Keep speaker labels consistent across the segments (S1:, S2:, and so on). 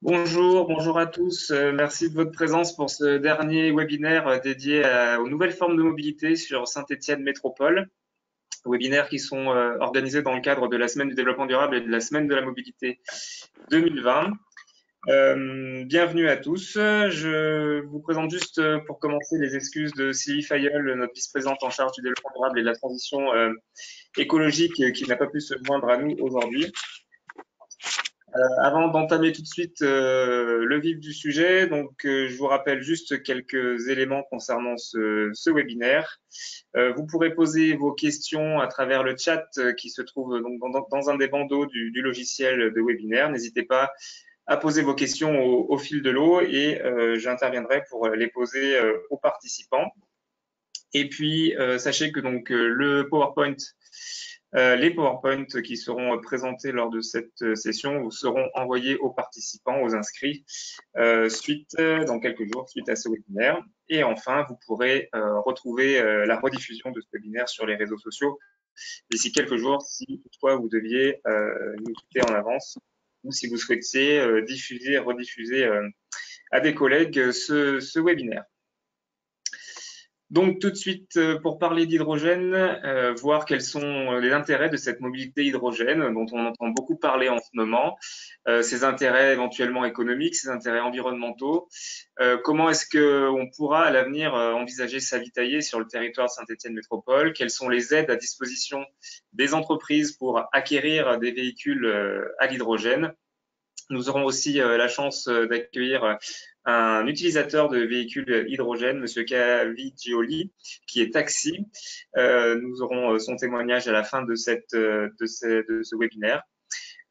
S1: Bonjour à tous. Merci de votre présence pour ce dernier webinaire dédié aux nouvelles formes de mobilité sur Saint-Étienne Métropole. Webinaires qui sont organisés dans le cadre de la Semaine du développement durable et de la Semaine de la mobilité 2020. Bienvenue à tous. Je vous présente juste pour commencer les excuses de Sylvie Fayeul, notre vice-présidente en charge du développement durable et de la transition écologique, qui n'a pas pu se joindre à nous aujourd'hui. Avant d'entamer tout de suite le vif du sujet, je vous rappelle juste quelques éléments concernant ce webinaire. Vous pourrez poser vos questions à travers le chat qui se trouve donc dans un des bandeaux du logiciel de webinaire. N'hésitez pas à poser vos questions au fil de l'eau et j'interviendrai pour les poser aux participants. Et puis, sachez que le PowerPoint les PowerPoint qui seront présentés lors de cette session seront envoyés aux participants, aux inscrits, dans quelques jours, suite à ce webinaire. Et enfin, vous pourrez retrouver la rediffusion de ce webinaire sur les réseaux sociaux d'ici quelques jours, si toutefois vous deviez nous quitter en avance, ou si vous souhaitiez rediffuser à des collègues ce webinaire. Donc tout de suite, pour parler d'hydrogène, voir quels sont les intérêts de cette mobilité hydrogène dont on entend beaucoup parler en ce moment, ses intérêts éventuellement économiques, ses intérêts environnementaux, comment est-ce qu'on pourra à l'avenir envisager s'avitailler sur le territoire de Saint-Étienne Métropole, quelles sont les aides à disposition des entreprises pour acquérir des véhicules à l'hydrogène. Nous aurons aussi la chance d'accueillir un utilisateur de véhicules hydrogène, Monsieur Cavigioli, qui est taxi. Nous aurons son témoignage à la fin de ce webinaire.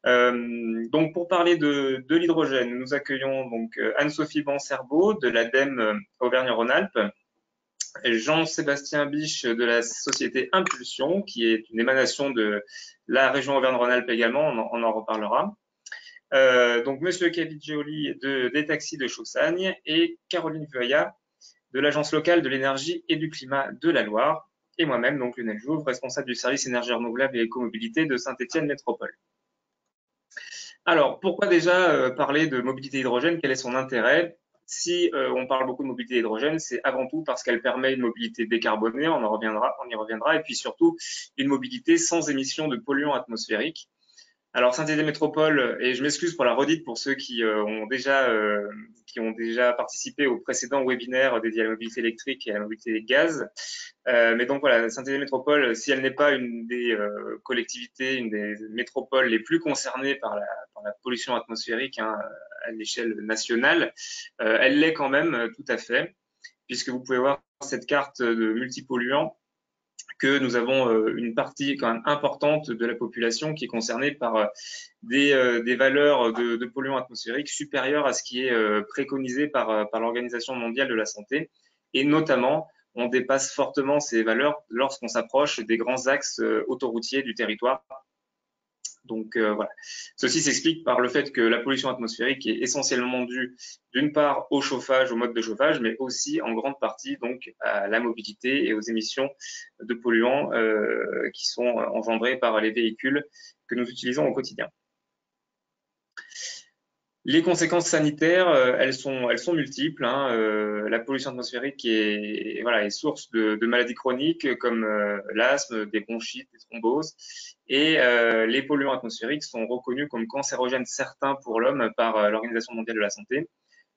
S1: Donc, pour parler de l'hydrogène, nous accueillons donc Anne-Sophie Bancerbeau de l'ADEME Auvergne-Rhône-Alpes, Jean-Sébastien Biche de la société Impulsion, qui est une émanation de la région Auvergne-Rhône-Alpes également, on en reparlera. Donc Monsieur Cavigioli des taxis de Chaussagne et Caroline Vuaya de l'Agence locale de l'énergie et du climat de la Loire et moi-même, donc Lionel Jouve, responsable du service énergie renouvelable et écomobilité de Saint-Étienne Métropole. Alors, pourquoi déjà parler de mobilité hydrogène? Quel est son intérêt? Si on parle beaucoup de mobilité hydrogène, c'est avant tout parce qu'elle permet une mobilité décarbonée, on y reviendra, et puis surtout une mobilité sans émission de polluants atmosphériques. Alors Saint-Étienne Métropole, et je m'excuse pour la redite pour ceux qui ont déjà participé au précédent webinaire dédié à la mobilité électrique et à la mobilité des gaz. Mais donc voilà, Saint-Étienne Métropole, si elle n'est pas une des collectivités, une des métropoles les plus concernées par la pollution atmosphérique à l'échelle nationale, elle l'est quand même tout à fait, puisque vous pouvez voir cette carte de multipolluants que nous avons une partie quand même importante de la population qui est concernée par des valeurs de polluants atmosphériques supérieures à ce qui est préconisé par l'Organisation mondiale de la santé. Et notamment, on dépasse fortement ces valeurs lorsqu'on s'approche des grands axes autoroutiers du territoire. Donc voilà. Ceci s'explique par le fait que la pollution atmosphérique est essentiellement due d'une part au chauffage, au mode de chauffage, mais aussi en grande partie donc à la mobilité et aux émissions de polluants qui sont engendrés par les véhicules que nous utilisons au quotidien. Les conséquences sanitaires, elles sont multiples. La pollution atmosphérique est source de maladies chroniques comme l'asthme, des bronchites, des thromboses. Et les polluants atmosphériques sont reconnus comme cancérogènes certains pour l'homme par l'Organisation mondiale de la santé.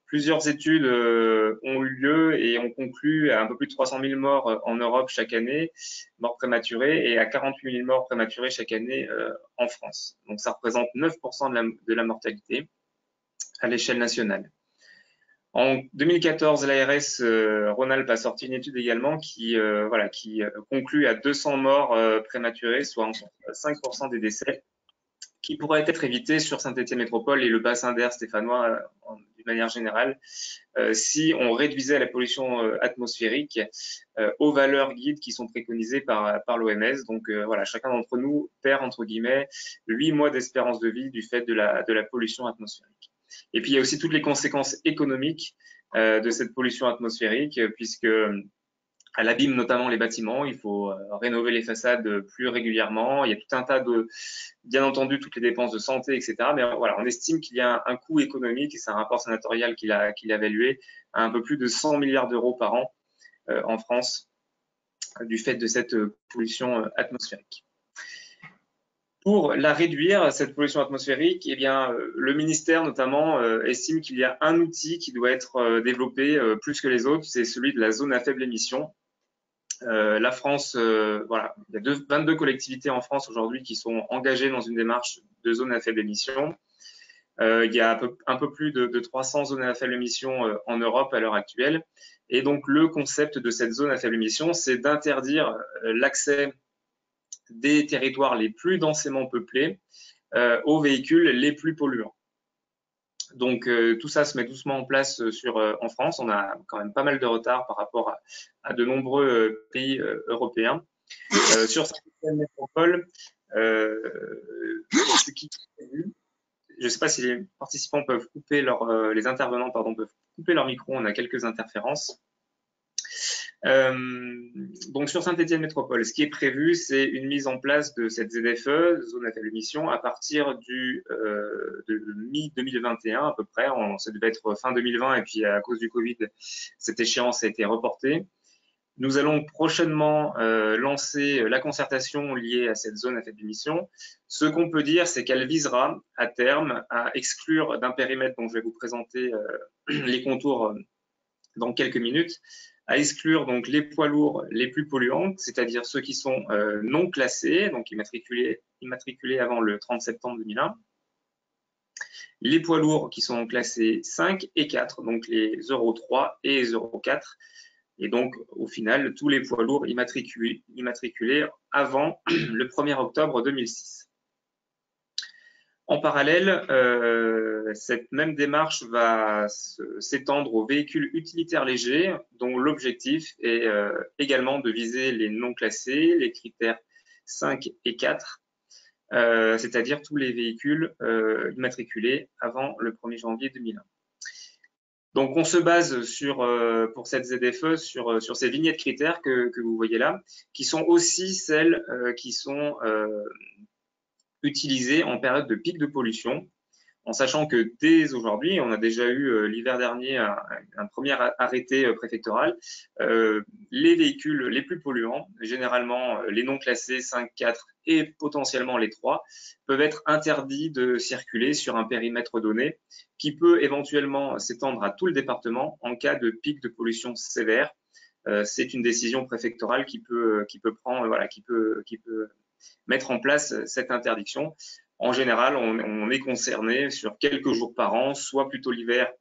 S1: Plusieurs études ont eu lieu et ont conclu à un peu plus de 300 000 morts en Europe chaque année, morts prématurées, et à 48 000 morts prématurées chaque année en France. Donc ça représente 9% de la mortalité à l'échelle nationale. En 2014, l'ARS Rhône-Alpes a sorti une étude également qui conclut à 200 morts prématurées, soit 5% des décès, qui pourraient être évités sur Saint-Étienne Métropole et le bassin d'air stéphanois d'une manière générale, si on réduisait la pollution atmosphérique aux valeurs guides qui sont préconisées par l'OMS. Donc chacun d'entre nous perd entre guillemets 8 mois d'espérance de vie du fait de la pollution atmosphérique. Et puis, il y a aussi toutes les conséquences économiques de cette pollution atmosphérique, puisque Elle abîme notamment les bâtiments. Il faut rénover les façades plus régulièrement. Il y a tout un tas de, bien entendu, toutes les dépenses de santé, etc. Mais voilà, on estime qu'il y a un coût économique, et c'est un rapport sénatorial qu'il a évalué, à un peu plus de 100 milliards d'euros par an en France du fait de cette pollution atmosphérique. Pour la réduire, cette pollution atmosphérique, eh bien, le ministère notamment estime qu'il y a un outil qui doit être développé plus que les autres, c'est celui de la zone à faible émission. La France, voilà, il y a 22 collectivités en France aujourd'hui qui sont engagées dans une démarche de zone à faible émission. Il y a un peu plus de 300 zones à faible émission en Europe à l'heure actuelle. Et donc, le concept de cette zone à faible émission, c'est d'interdire l'accès des territoires les plus densément peuplés aux véhicules les plus polluants. Donc tout ça se met doucement en place en France. On a quand même pas mal de retard par rapport à de nombreux pays européens. Sur certaines métropoles, ce qui est prévu, je ne sais pas si les participants peuvent couper les intervenants peuvent couper leur micro, on a quelques interférences. Donc sur Saint-Étienne Métropole, ce qui est prévu, c'est une mise en place de cette ZFE, zone à faible émission, à partir de mi-2021 à peu près. Ça devait être fin 2020 et puis à cause du Covid, cette échéance a été reportée. Nous allons prochainement lancer la concertation liée à cette zone à faible émission. Ce qu'on peut dire, c'est qu'elle visera à terme à exclure d'un périmètre dont je vais vous présenter les contours dans quelques minutes, à exclure donc les poids lourds les plus polluants, c'est-à-dire ceux qui sont non classés, donc immatriculés avant le 30 septembre 2001, les poids lourds qui sont classés 5 et 4, donc les Euro 3 et les Euro 4, et donc au final tous les poids lourds immatriculés avant le 1er octobre 2006. En parallèle, cette même démarche va s'étendre aux véhicules utilitaires légers, dont l'objectif est également de viser les non classés, les critères 5 et 4, c'est-à-dire tous les véhicules immatriculés avant le 1er janvier 2001. Donc, on se base pour cette ZFE sur ces vignettes critères que vous voyez là, qui sont aussi celles qui sont utilisées en période de pic de pollution, en sachant que dès aujourd'hui, on a déjà eu l'hiver dernier un premier arrêté préfectoral, les véhicules les plus polluants, généralement les non classés 5, 4 et potentiellement les 3, peuvent être interdits de circuler sur un périmètre donné qui peut éventuellement s'étendre à tout le département en cas de pic de pollution sévère. C'est une décision préfectorale qui peut prendre, voilà, qui peut mettre en place cette interdiction. En général, on est concerné sur quelques jours par an, soit plutôt l'hiver,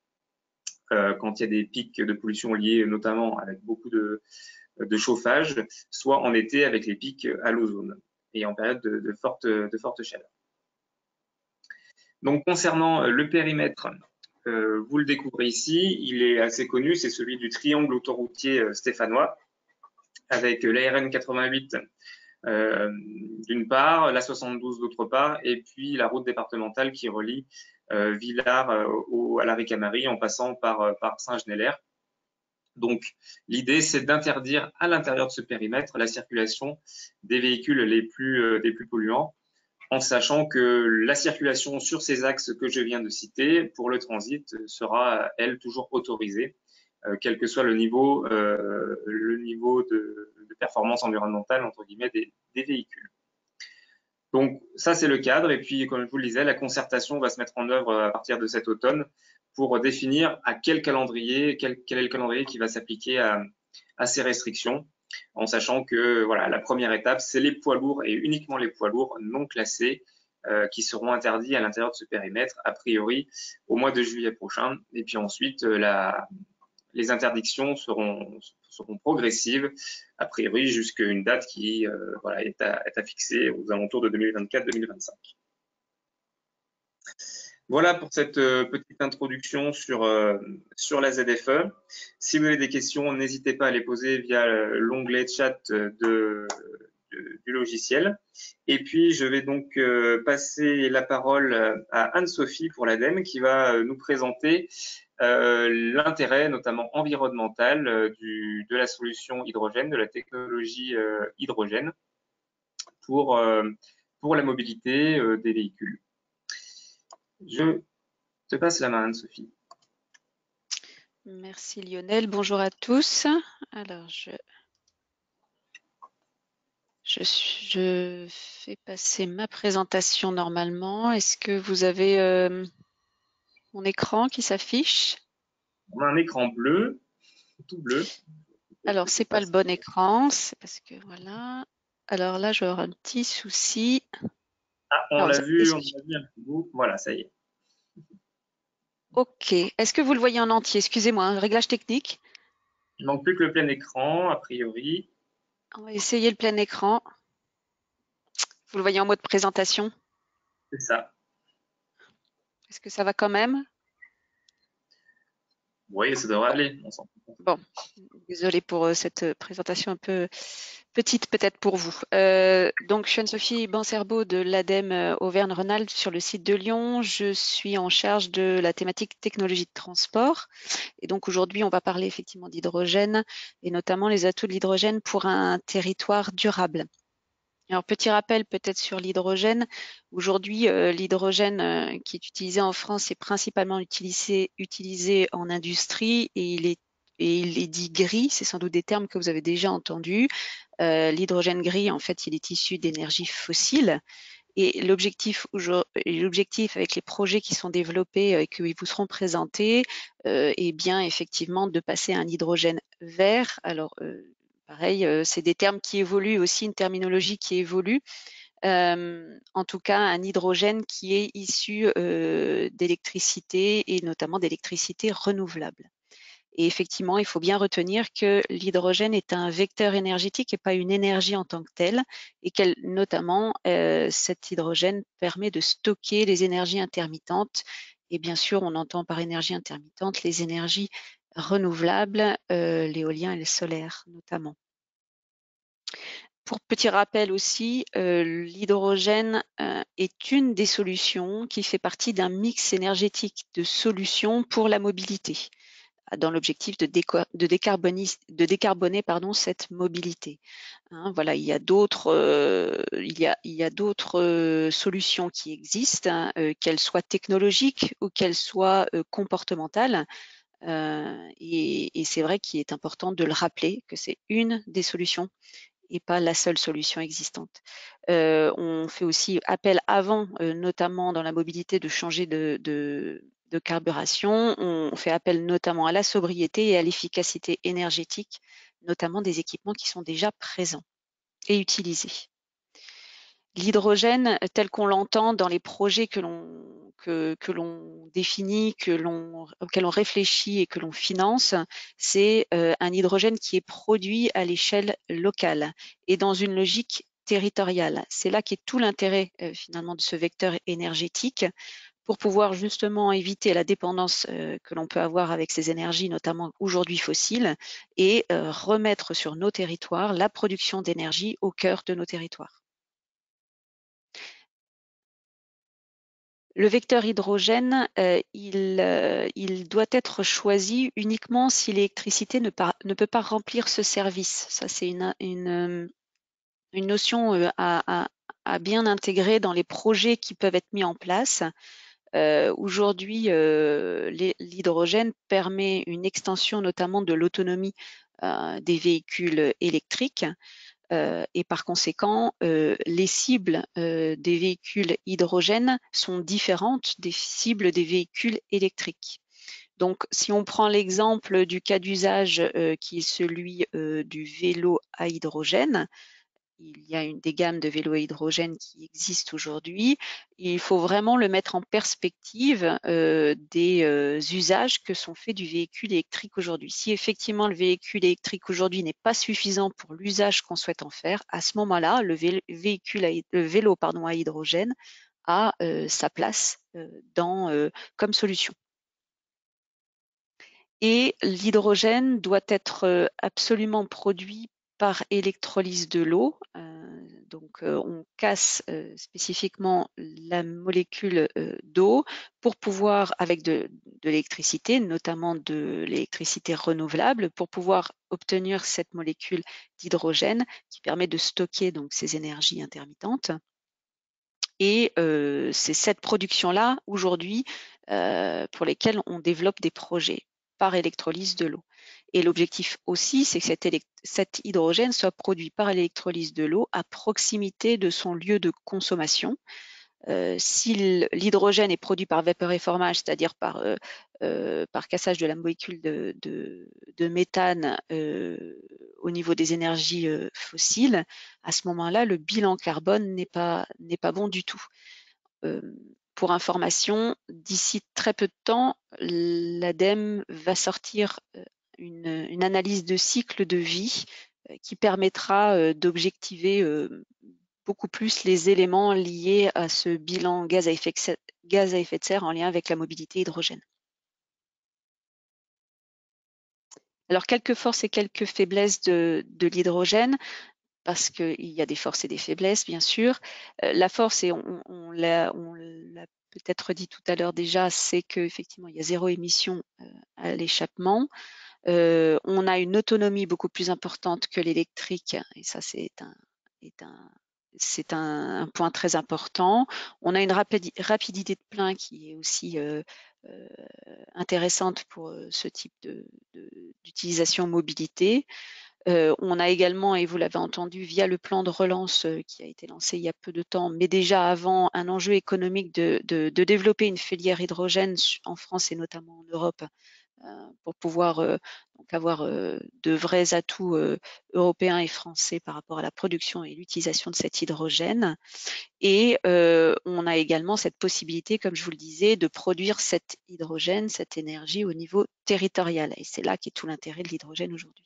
S1: quand il y a des pics de pollution liés notamment avec beaucoup de chauffage, soit en été avec les pics à l'ozone et en période de forte chaleur. Donc, concernant le périmètre, vous le découvrez ici, il est assez connu, c'est celui du triangle autoroutier stéphanois, avec l'ARN 88 d'une part, la 72 d'autre part, et puis la route départementale qui relie Villars à la Ricamarie en passant par Saint-Genélaire. Donc, l'idée, c'est d'interdire à l'intérieur de ce périmètre la circulation des véhicules les plus polluants, en sachant que la circulation sur ces axes que je viens de citer pour le transit sera, elle, toujours autorisée, quel que soit le niveau de performance environnementale entre guillemets des véhicules. Donc ça, c'est le cadre. Et puis, comme je vous le disais, la concertation va se mettre en œuvre à partir de cet automne pour définir à quel est le calendrier qui va s'appliquer à ces restrictions, en sachant que voilà, la première étape, c'est les poids lourds et uniquement les poids lourds non classés qui seront interdits à l'intérieur de ce périmètre, a priori au mois de juillet prochain. Et puis ensuite, les interdictions seront progressives, a priori jusqu'à une date qui voilà, est à fixer aux alentours de 2024-2025. Voilà pour cette petite introduction sur la ZFE. Si vous avez des questions, n'hésitez pas à les poser via l'onglet chat du logiciel. Et puis, je vais donc passer la parole à Anne-Sophie pour l'ADEME qui va nous présenter l'intérêt notamment environnemental de la solution hydrogène, de la technologie hydrogène pour, pour la mobilité des véhicules. Je te passe la main, Anne-Sophie.
S2: Merci Lionel, bonjour à tous. Alors je fais passer ma présentation normalement. Est-ce que vous avez mon écran qui s'affiche?
S1: On a un écran bleu, tout bleu.
S2: Alors c'est pas le bon écran, c'est parce que voilà. Alors là, je vais avoir un petit souci.
S1: Ah, on
S2: Alors,
S1: l'a vu, on l'a vu un petit bout. Voilà, ça y est.
S2: ok. Est-ce que vous le voyez en entier? Excusez-moi, un réglage technique.
S1: Il manque plus que le plein écran, a priori.
S2: On va essayer le plein écran. Vous le voyez en mode présentation?
S1: C'est ça.
S2: Est-ce que ça va quand même?
S1: Oui, ça devrait aller.
S2: Bon, désolée pour cette présentation un peu petite peut-être pour vous. Donc, je suis Anne-Sophie Bancerbeau de l'ADEME Auvergne-Rhône-Alpes sur le site de Lyon. Je suis en charge de la thématique technologie de transport. Et donc, aujourd'hui, on va parler effectivement d'hydrogène et notamment les atouts de l'hydrogène pour un territoire durable. Alors, petit rappel peut-être sur l'hydrogène. Aujourd'hui, l'hydrogène qui est utilisé en France est principalement utilisé en industrie et il est dit gris. C'est sans doute des termes que vous avez déjà entendus. L'hydrogène gris, en fait, il est issu d'énergie fossile. Et l'objectif avec les projets qui sont développés et qui vous seront présentés est bien effectivement de passer à un hydrogène vert. Alors, pareil, c'est des termes qui évoluent aussi, une terminologie qui évolue. En tout cas, un hydrogène qui est issu d'électricité et notamment d'électricité renouvelable. Et effectivement, il faut bien retenir que l'hydrogène est un vecteur énergétique et pas une énergie en tant que telle, et notamment cet hydrogène permet de stocker les énergies intermittentes. Et bien sûr, on entend par énergie intermittente les énergies renouvelables, l'éolien et le solaire notamment. Pour petit rappel aussi, l'hydrogène est une des solutions qui fait partie d'un mix énergétique de solutions pour la mobilité, dans l'objectif de décarboner cette mobilité. Hein, voilà, il y a d'autres solutions qui existent, hein, qu'elles soient technologiques ou qu'elles soient comportementales. Et c'est vrai qu'il est important de le rappeler que c'est une des solutions et pas la seule solution existante. On fait aussi appel avant, notamment dans la mobilité, de changer de carburation. On fait appel notamment à la sobriété et à l'efficacité énergétique, notamment des équipements qui sont déjà présents et utilisés. L'hydrogène, tel qu'on l'entend dans les projets que l'on définit, auxquels on réfléchit et que l'on finance, c'est un hydrogène qui est produit à l'échelle locale et dans une logique territoriale. C'est là qu'est tout l'intérêt finalement de ce vecteur énergétique pour pouvoir justement éviter la dépendance que l'on peut avoir avec ces énergies, notamment aujourd'hui fossiles, et remettre sur nos territoires la production d'énergie au cœur de nos territoires. Le vecteur hydrogène, il doit être choisi uniquement si l'électricité ne peut pas remplir ce service. Ça, c'est une notion à bien intégrer dans les projets qui peuvent être mis en place. Aujourd'hui, l'hydrogène permet une extension notamment de l'autonomie des véhicules électriques. Et par conséquent, les cibles des véhicules hydrogènes sont différentes des cibles des véhicules électriques. Donc, si on prend l'exemple du cas d'usage qui est celui du vélo à hydrogène, il y a des gammes de vélos à hydrogène qui existent aujourd'hui. Il faut vraiment le mettre en perspective des usages que sont faits du véhicule électrique aujourd'hui. Si effectivement le véhicule électrique aujourd'hui n'est pas suffisant pour l'usage qu'on souhaite en faire, à ce moment-là, le vélo à hydrogène a sa place comme solution. Et l'hydrogène doit être absolument produit par électrolyse de l'eau. Donc, on casse spécifiquement la molécule d'eau pour pouvoir, avec de l'électricité, notamment de l'électricité renouvelable, pour pouvoir obtenir cette molécule d'hydrogène qui permet de stocker donc ces énergies intermittentes. Et c'est cette production-là, aujourd'hui, pour lesquelles on développe des projets par électrolyse de l'eau. Et l'objectif aussi, c'est que cet hydrogène soit produit par l'électrolyse de l'eau à proximité de son lieu de consommation. Si l'hydrogène est produit par vaporéformage, c'est-à-dire par cassage de la molécule de méthane au niveau des énergies fossiles, à ce moment-là, le bilan carbone n'est pas bon du tout. Pour information, d'ici très peu de temps, l'ADEME va sortir une analyse de cycle de vie qui permettra d'objectiver beaucoup plus les éléments liés à ce bilan gaz à effet de serre en lien avec la mobilité hydrogène. Alors, quelques forces et quelques faiblesses de l'hydrogène, parce qu'il y a des forces et des faiblesses, bien sûr. La force, et on l'a peut-être dit tout à l'heure déjà, c'est qu'effectivement, il y a 0 émission à l'échappement. On a une autonomie beaucoup plus importante que l'électrique, et ça, c'est un point très important. On a une rapidité de plein qui est aussi intéressante pour ce type d'utilisation mobilité. On a également, et vous l'avez entendu, via le plan de relance qui a été lancé il y a peu de temps, mais déjà avant, un enjeu économique de développer une filière hydrogène en France et notamment en Europe pour pouvoir donc avoir de vrais atouts européens et français par rapport à la production et l'utilisation de cet hydrogène. Et on a également cette possibilité, comme je vous le disais, de produire cet hydrogène, cette énergie au niveau territorial. Et c'est là qu'est tout l'intérêt de l'hydrogène aujourd'hui.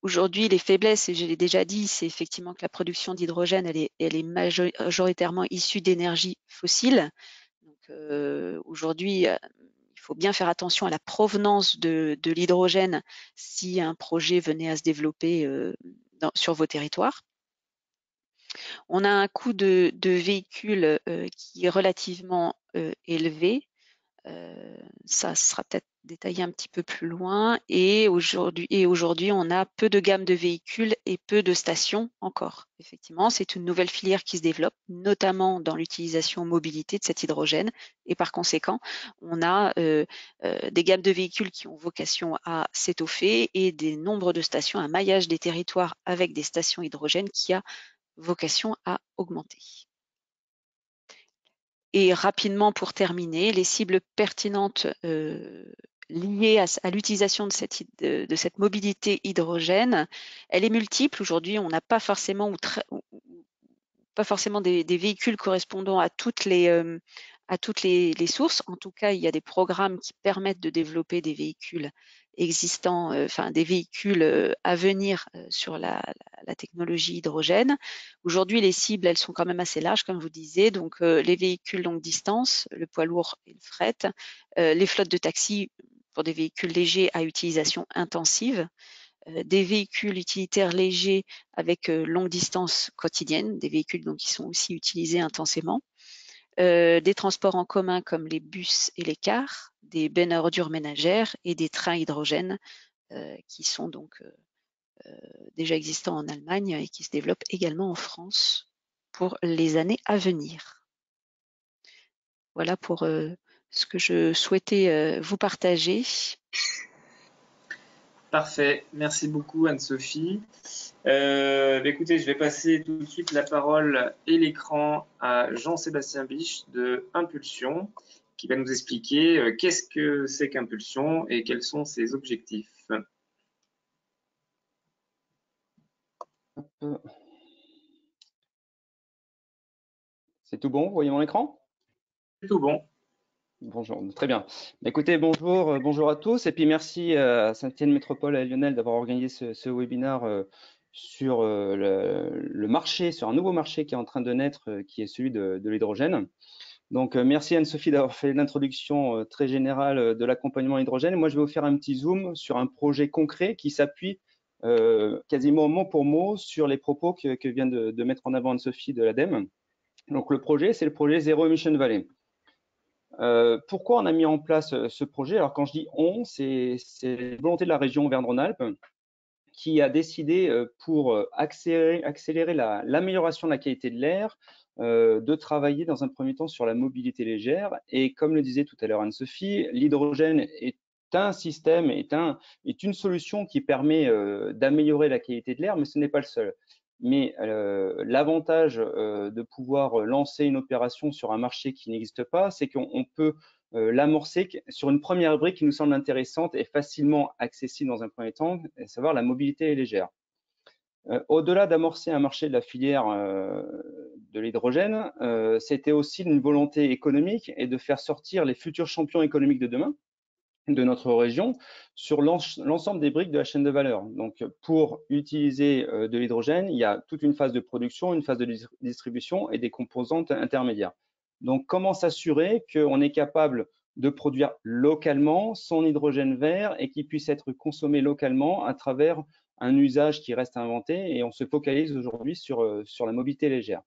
S2: Aujourd'hui, les faiblesses, et je l'ai déjà dit, c'est effectivement que la production d'hydrogène, elle est majoritairement issue d'énergie fossile. Donc aujourd'hui, il faut bien faire attention à la provenance de l'hydrogène si un projet venait à se développer sur vos territoires. On a un coût de véhicule qui est relativement élevé. Ça sera peut-être détaillé un petit peu plus loin. Et aujourd'hui, on a peu de gamme de véhicules et peu de stations encore. Effectivement, c'est une nouvelle filière qui se développe, notamment dans l'utilisation mobilité de cet hydrogène. Et par conséquent, on a des gammes de véhicules qui ont vocation à s'étoffer et des nombres de stations, un maillage des territoires avec des stations hydrogène qui a vocation à augmenter. Et rapidement, pour terminer, les cibles pertinentes liées à l'utilisation de cette mobilité hydrogène, elle est multiple. Aujourd'hui, on n'a pas forcément, des véhicules correspondant à toutes les sources. En tout cas, il y a des programmes qui permettent de développer des véhicules existants, des véhicules à venir sur la technologie hydrogène. Aujourd'hui, les cibles, elles sont quand même assez larges, comme vous disiez. Donc, les véhicules longue distance, le poids lourd et le fret, les flottes de taxis pour des véhicules légers à utilisation intensive, des véhicules utilitaires légers avec longue distance quotidienne, des véhicules donc, qui sont aussi utilisés intensément, des transports en commun comme les bus et les cars, des bennes à ordures ménagères et des trains hydrogène qui sont donc déjà existants en Allemagne et qui se développent également en France pour les années à venir. Voilà pour ce que je souhaitais vous partager.
S1: Parfait, merci beaucoup Anne-Sophie. Écoutez, je vais passer tout de suite la parole et l'écran à Jean-Sébastien Biche de Impulsion, qui va nous expliquer qu'est-ce que c'est qu'Impulsion et quels sont ses objectifs.
S3: C'est tout bon, vous voyez mon écran?
S1: C'est tout bon.
S3: Bonjour, très bien. Écoutez, bonjour à tous, et puis merci à Saint-Étienne Métropole et à Lionel d'avoir organisé ce webinaire sur le marché, sur un nouveau marché qui est en train de naître, qui est celui de l'hydrogène. Donc merci Anne-Sophie d'avoir fait l'introduction très générale de l'accompagnement hydrogène. Moi, je vais vous faire un petit zoom sur un projet concret qui s'appuie quasiment mot pour mot sur les propos que vient de mettre en avant Anne-Sophie de l'ADEME. Donc le projet, c'est le projet Zero Emission Valley. Pourquoi on a mis en place ce projet? Alors quand je dis on, c'est la volonté de la région Auvergne-Rhône-Alpes qui a décidé pour accélérer l'amélioration de la qualité de l'air, de travailler dans un premier temps sur la mobilité légère. Et comme le disait tout à l'heure Anne-Sophie, l'hydrogène est un système, est une solution qui permet d'améliorer la qualité de l'air, mais ce n'est pas le seul. Mais l'avantage de pouvoir lancer une opération sur un marché qui n'existe pas, c'est qu'on peut l'amorcer sur une première brique qui nous semble intéressante et facilement accessible dans un premier temps, à savoir la mobilité légère. Au-delà d'amorcer un marché de la filière de l'hydrogène, c'était aussi une volonté économique et de faire sortir les futurs champions économiques de demain de notre région sur l'ensemble des briques de la chaîne de valeur. Donc, pour utiliser de l'hydrogène, il y a toute une phase de production, une phase de distribution et des composantes intermédiaires. Donc, comment s'assurer qu'on est capable de produire localement son hydrogène vert et qu'il puisse être consommé localement à travers un usage qui reste inventé, et on se focalise aujourd'hui sur la mobilité légère.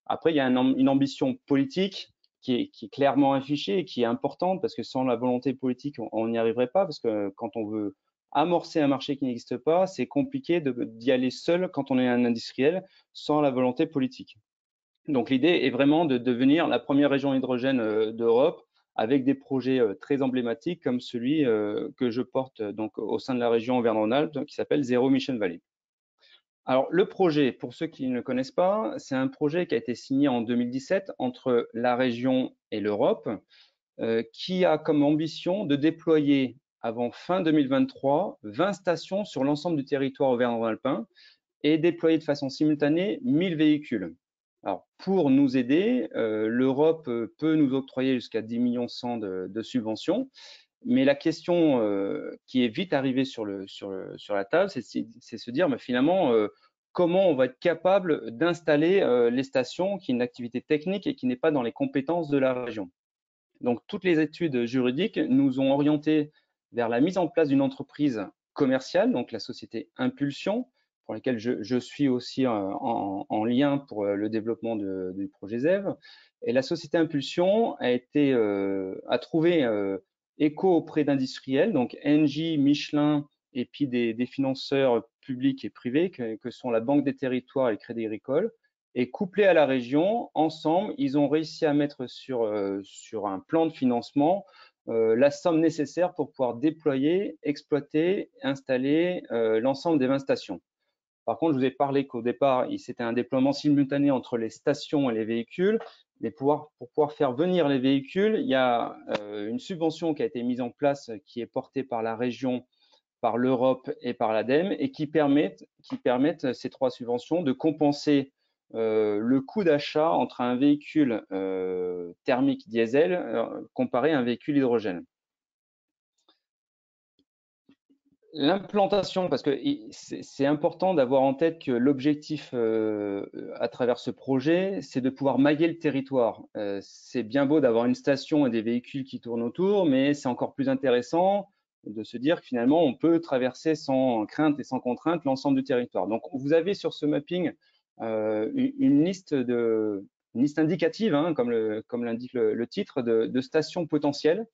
S3: Après, il y a une ambition politique qui est clairement affichée et qui est importante, parce que sans la volonté politique, on n'y arriverait pas, parce que quand on veut amorcer un marché qui n'existe pas, c'est compliqué d'y aller seul quand on est un industriel sans la volonté politique. Donc l'idée est vraiment de devenir la première région hydrogène d'Europe, avec des projets très emblématiques comme celui que je porte donc au sein de la région Auvergne-Rhône-Alpes, qui s'appelle Zero Emission Valley. Alors, le projet, pour ceux qui ne le connaissent pas, c'est un projet qui a été signé en 2017 entre la région et l'Europe, qui a comme ambition de déployer avant fin 2023 20 stations sur l'ensemble du territoire auvergne-rhône-alpin et déployer de façon simultanée 1000 véhicules. Alors, pour nous aider, l'Europe peut nous octroyer jusqu'à 10 millions 100 de subventions. Mais la question qui est vite arrivée sur la table, c'est se dire, mais finalement, comment on va être capable d'installer les stations, qui est une activité technique et qui n'est pas dans les compétences de la région. Donc, toutes les études juridiques nous ont orientés vers la mise en place d'une entreprise commerciale, donc la société Impulsion, pour laquelle je suis aussi en lien pour le développement du projet ZEV. Et la société Impulsion a trouvé écho auprès d'industriels, donc Engie, Michelin, et puis des financeurs publics et privés que sont la Banque des Territoires et le Crédit Agricole. Et couplés à la région, ensemble, ils ont réussi à mettre sur un plan de financement la somme nécessaire pour pouvoir déployer, exploiter, installer l'ensemble des 20 stations. Par contre, je vous ai parlé qu'au départ, c'était un déploiement simultané entre les stations et les véhicules. Mais pour pouvoir faire venir les véhicules, il y a une subvention qui a été mise en place, qui est portée par la région, par l'Europe et par l'ADEME, et qui permettent ces trois subventions de compenser le coût d'achat entre un véhicule thermique diesel comparé à un véhicule hydrogène. L'implantation, parce que c'est important d'avoir en tête que l'objectif à travers ce projet, c'est de pouvoir mailler le territoire. C'est bien beau d'avoir une station et des véhicules qui tournent autour, mais c'est encore plus intéressant de se dire que finalement, on peut traverser sans crainte et sans contrainte l'ensemble du territoire. Donc, vous avez sur ce mapping une liste indicative, hein, comme l'indique le titre, de stations potentielles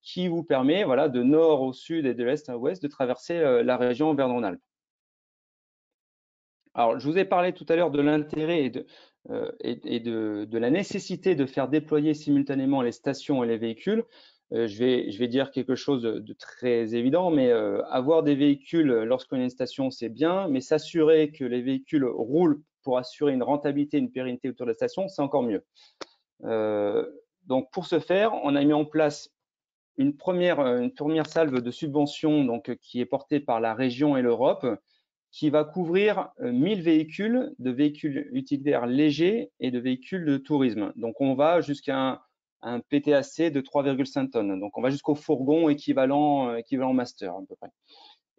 S3: qui vous permet, voilà, de nord au sud et de l'est à l'ouest, de traverser la région Auvergne-Rhône-Alpes. Alors, je vous ai parlé tout à l'heure de l'intérêt et de la nécessité de faire déployer simultanément les stations et les véhicules. Je vais dire quelque chose de très évident, mais avoir des véhicules lorsqu'on a une station, c'est bien, mais s'assurer que les véhicules roulent pour assurer une rentabilité, une pérennité autour de la station, c'est encore mieux. Donc, pour ce faire, on a mis en place une première salve de subventions donc, qui est portée par la région et l'Europe, qui va couvrir 1000 véhicules, de véhicules utilitaires légers et de véhicules de tourisme. Donc, on va jusqu'à un PTAC de 3,5 tonnes. Donc, on va jusqu'au fourgon équivalent master à peu près.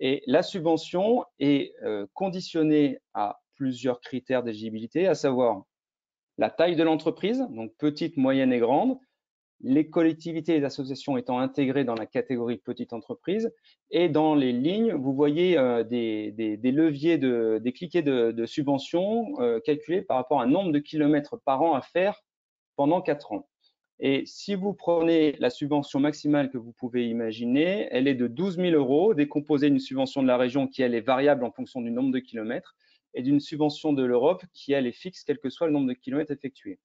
S3: Et la subvention est conditionnée à plusieurs critères d'éligibilité, à savoir la taille de l'entreprise, donc petite, moyenne et grande, les collectivités et les associations étant intégrées dans la catégorie petite entreprise. Et dans les lignes, vous voyez des leviers, des cliquets de subventions calculés par rapport à un nombre de kilomètres par an à faire pendant 4 ans. Et si vous prenez la subvention maximale que vous pouvez imaginer, elle est de 12 000 €, décomposée d'une subvention de la région qui, elle, est variable en fonction du nombre de kilomètres, et d'une subvention de l'Europe qui, elle, est fixe, quel que soit le nombre de kilomètres effectués.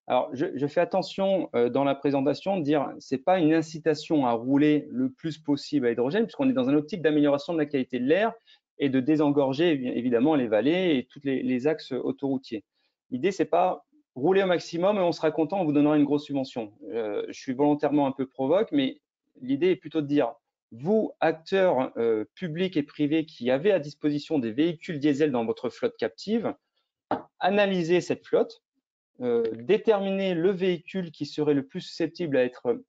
S3: Alors, je fais attention dans la présentation de dire c'est pas une incitation à rouler le plus possible à l'hydrogène, puisqu'on est dans une optique d'amélioration de la qualité de l'air et de désengorger évidemment les vallées et tous les axes autoroutiers. L'idée, c'est pas rouler au maximum et on sera content en vous donnant une grosse subvention. Je suis volontairement un peu provoque, mais l'idée est plutôt de dire vous, acteurs publics et privés qui avez à disposition des véhicules diesel dans votre flotte captive, analysez cette flotte, déterminer le véhicule qui serait le plus susceptible à être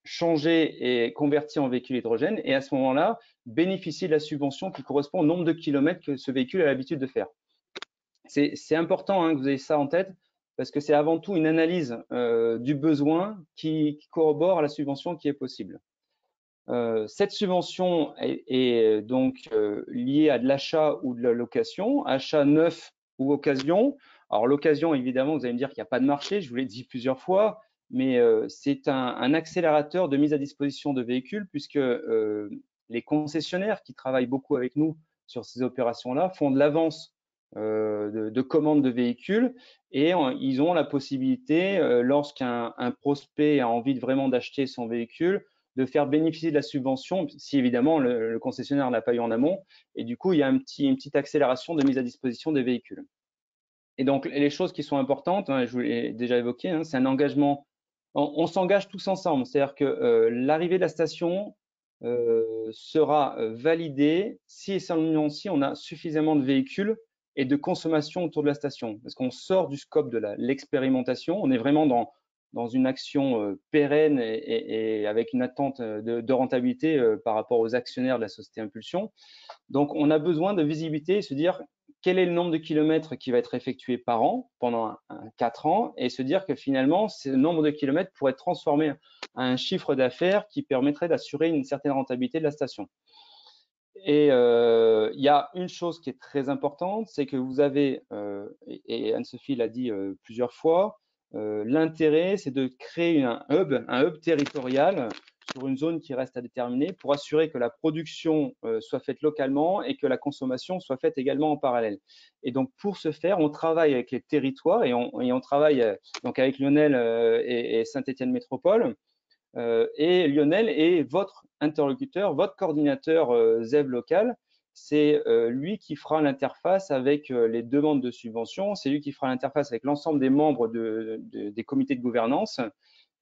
S3: changé et converti en véhicule hydrogène, et à ce moment-là, bénéficier de la subvention qui correspond au nombre de kilomètres que ce véhicule a l'habitude de faire. C'est important que vous ayez ça en tête, parce que c'est avant tout une analyse du besoin qui corrobore à la subvention qui est possible. Cette subvention est donc liée à de l'achat ou de la location, achat neuf ou occasion. Alors l'occasion, évidemment, vous allez me dire qu'il n'y a pas de marché, je vous l'ai dit plusieurs fois, mais c'est un accélérateur de mise à disposition de véhicules, puisque les concessionnaires qui travaillent beaucoup avec nous sur ces opérations-là font de l'avance de commande de véhicules, et ils ont la possibilité, lorsqu'un prospect a envie vraiment d'acheter son véhicule, de faire bénéficier de la subvention, si évidemment le concessionnaire n'a pas eu en amont, et du coup il y a une petite accélération de mise à disposition des véhicules. Et donc les choses qui sont importantes, je vous l'ai déjà évoqué, c'est un engagement, on s'engage tous ensemble, c'est-à-dire que l'arrivée de la station sera validée si et seulement si on a suffisamment de véhicules et de consommation autour de la station, parce qu'on sort du scope de l'expérimentation, on est vraiment dans une action pérenne et avec une attente de rentabilité par rapport aux actionnaires de la société Impulsion. Donc, on a besoin de visibilité et se dire quel est le nombre de kilomètres qui va être effectué par an pendant 4 ans, et se dire que finalement, ce nombre de kilomètres pourrait être transformé à un chiffre d'affaires qui permettrait d'assurer une certaine rentabilité de la station. Et il y a une chose qui est très importante, c'est que vous avez, et Anne-Sophie l'a dit plusieurs fois, l'intérêt, c'est de créer un hub territorial sur une zone qui reste à déterminer pour assurer que la production soit faite localement et que la consommation soit faite également en parallèle. Et donc, pour ce faire, on travaille avec les territoires et on travaille donc avec Lionel et Saint-Étienne Métropole. Et Lionel est votre interlocuteur, votre coordinateur ZEV local. C'est lui qui fera l'interface avec les demandes de subventions, c'est lui qui fera l'interface avec l'ensemble des membres des comités de gouvernance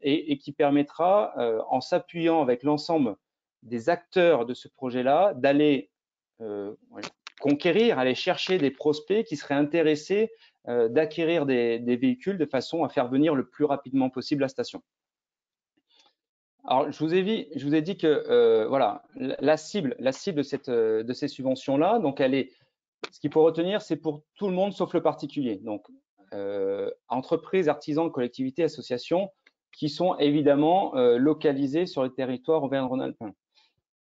S3: et qui permettra, en s'appuyant avec l'ensemble des acteurs de ce projet-là, d'aller conquérir, aller chercher des prospects qui seraient intéressés d'acquérir des véhicules de façon à faire venir le plus rapidement possible la station. Alors, je vous ai dit que voilà, la cible de ces subventions-là, donc ce qu'il faut retenir, c'est pour tout le monde sauf le particulier. Donc, entreprises, artisans, collectivités, associations qui sont évidemment localisées sur le territoire auvergne-rhône-alpin.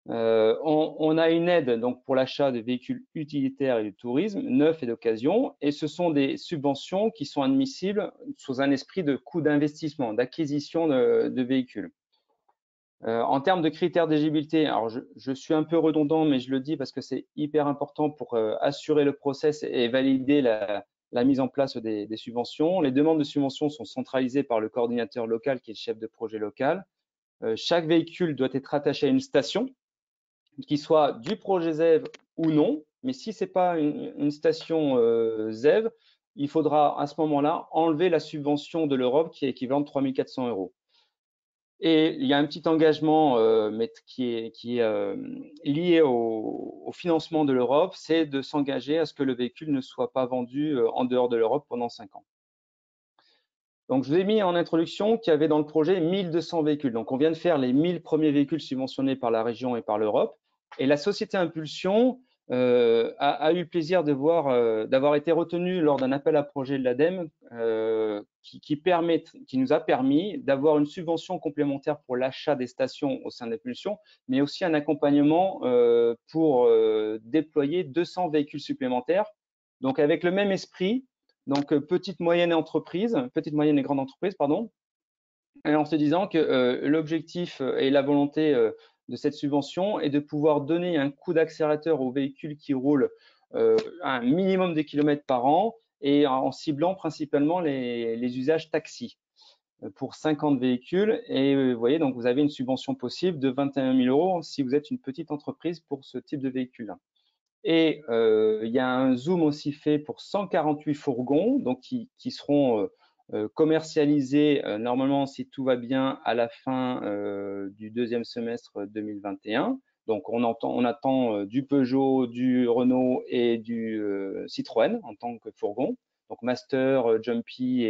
S3: On a une aide donc pour l'achat de véhicules utilitaires et du tourisme, neufs et d'occasion, et ce sont des subventions qui sont admissibles sous un esprit de coût d'investissement, d'acquisition de véhicules. En termes de critères d'éligibilité, alors je suis un peu redondant, mais je le dis parce que c'est hyper important pour assurer le process et valider la mise en place des subventions. Les demandes de subventions sont centralisées par le coordinateur local qui est le chef de projet local. Chaque véhicule doit être attaché à une station, qui soit du projet ZEV ou non, mais si ce n'est pas une station ZEV, il faudra à ce moment-là enlever la subvention de l'Europe qui est équivalente de 3 400 €. Et il y a un petit engagement mais qui est lié au financement de l'Europe, c'est de s'engager à ce que le véhicule ne soit pas vendu en dehors de l'Europe pendant 5 ans. Donc, je vous ai mis en introduction qu'il y avait dans le projet 1200 véhicules. Donc, on vient de faire les 1000 premiers véhicules subventionnés par la région et par l'Europe. Et la société Impulsion a eu le plaisir de voir, d'avoir été retenu lors d'un appel à projet de l'ADEME qui nous a permis d'avoir une subvention complémentaire pour l'achat des stations au sein des pulsions, mais aussi un accompagnement pour déployer 200 véhicules supplémentaires. Donc, avec le même esprit, donc petite, moyenne et grande entreprise, pardon, et en se disant que l'objectif et la volonté de cette subvention est de pouvoir donner un coup d'accélérateur aux véhicules qui roulent un minimum de kilomètres par an et en ciblant principalement les usages taxi pour 50 véhicules. Et vous voyez, donc vous avez une subvention possible de 21 000 € si vous êtes une petite entreprise pour ce type de véhicule. Et il y a un zoom aussi fait pour 148 fourgons, donc qui seront commercialisés normalement, si tout va bien, à la fin du deuxième semestre 2021. Donc, on attend du Peugeot, du Renault et du Citroën en tant que fourgon. Donc, Master, Jumpy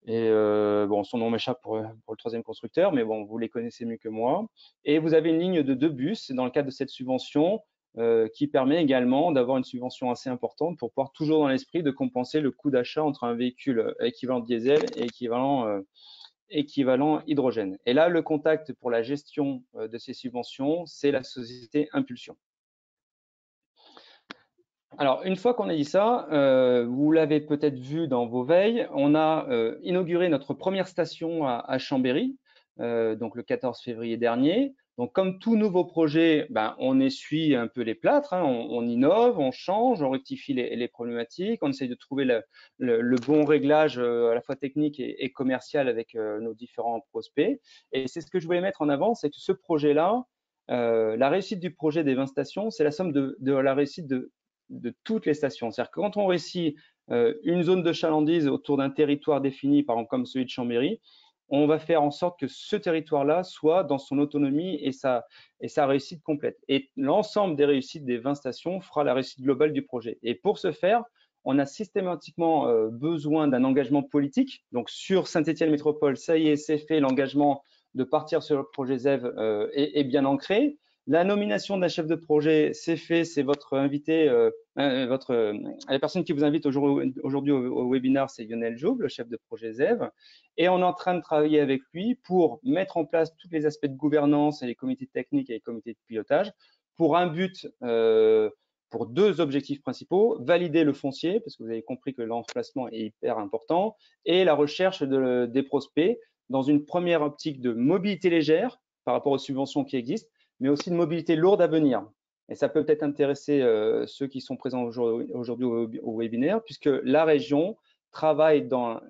S3: bon, son nom m'échappe pour le troisième constructeur, mais bon, vous les connaissez mieux que moi. Et vous avez une ligne de 2 bus dans le cadre de cette subvention qui permet également d'avoir une subvention assez importante pour pouvoir toujours dans l'esprit de compenser le coût d'achat entre un véhicule équivalent diesel et équivalent hydrogène. Et là, le contact pour la gestion de ces subventions, c'est la société Impulsion. Alors, une fois qu'on a dit ça, vous l'avez peut-être vu dans vos veilles, on a inauguré notre première station à Chambéry, donc le 14 février dernier. Donc, comme tout nouveau projet, on essuie un peu les plâtres, hein, on innove, on change, on rectifie les problématiques, on essaye de trouver le bon réglage à la fois technique et commercial avec nos différents prospects. Et c'est ce que je voulais mettre en avant, c'est que ce projet-là, la réussite du projet des 20 stations, c'est la somme de la réussite de toutes les stations. C'est-à-dire que quand on réussit une zone de chalandise autour d'un territoire défini, par exemple comme celui de Chambéry, on va faire en sorte que ce territoire-là soit dans son autonomie et sa réussite complète. Et l'ensemble des réussites des 20 stations fera la réussite globale du projet. Et pour ce faire, on a systématiquement besoin d'un engagement politique. Donc sur Saint-Étienne Métropole, ça y est, c'est fait, l'engagement de partir sur le projet ZEV est bien ancré. La nomination d'un chef de projet, c'est fait, c'est votre invité, la personne qui vous invite aujourd'hui au webinaire, c'est Lionel Joub, le chef de projet ZEV. Et on est en train de travailler avec lui pour mettre en place tous les aspects de gouvernance et les comités techniques et les comités de pilotage pour un but, pour 2 objectifs principaux, valider le foncier, parce que vous avez compris que l'emplacement est hyper important, et la recherche des prospects dans une première optique de mobilité légère par rapport aux subventions qui existent, mais aussi de mobilité lourde à venir. Et ça peut peut-être intéresser ceux qui sont présents aujourd'hui au webinaire, puisque la région travaille dans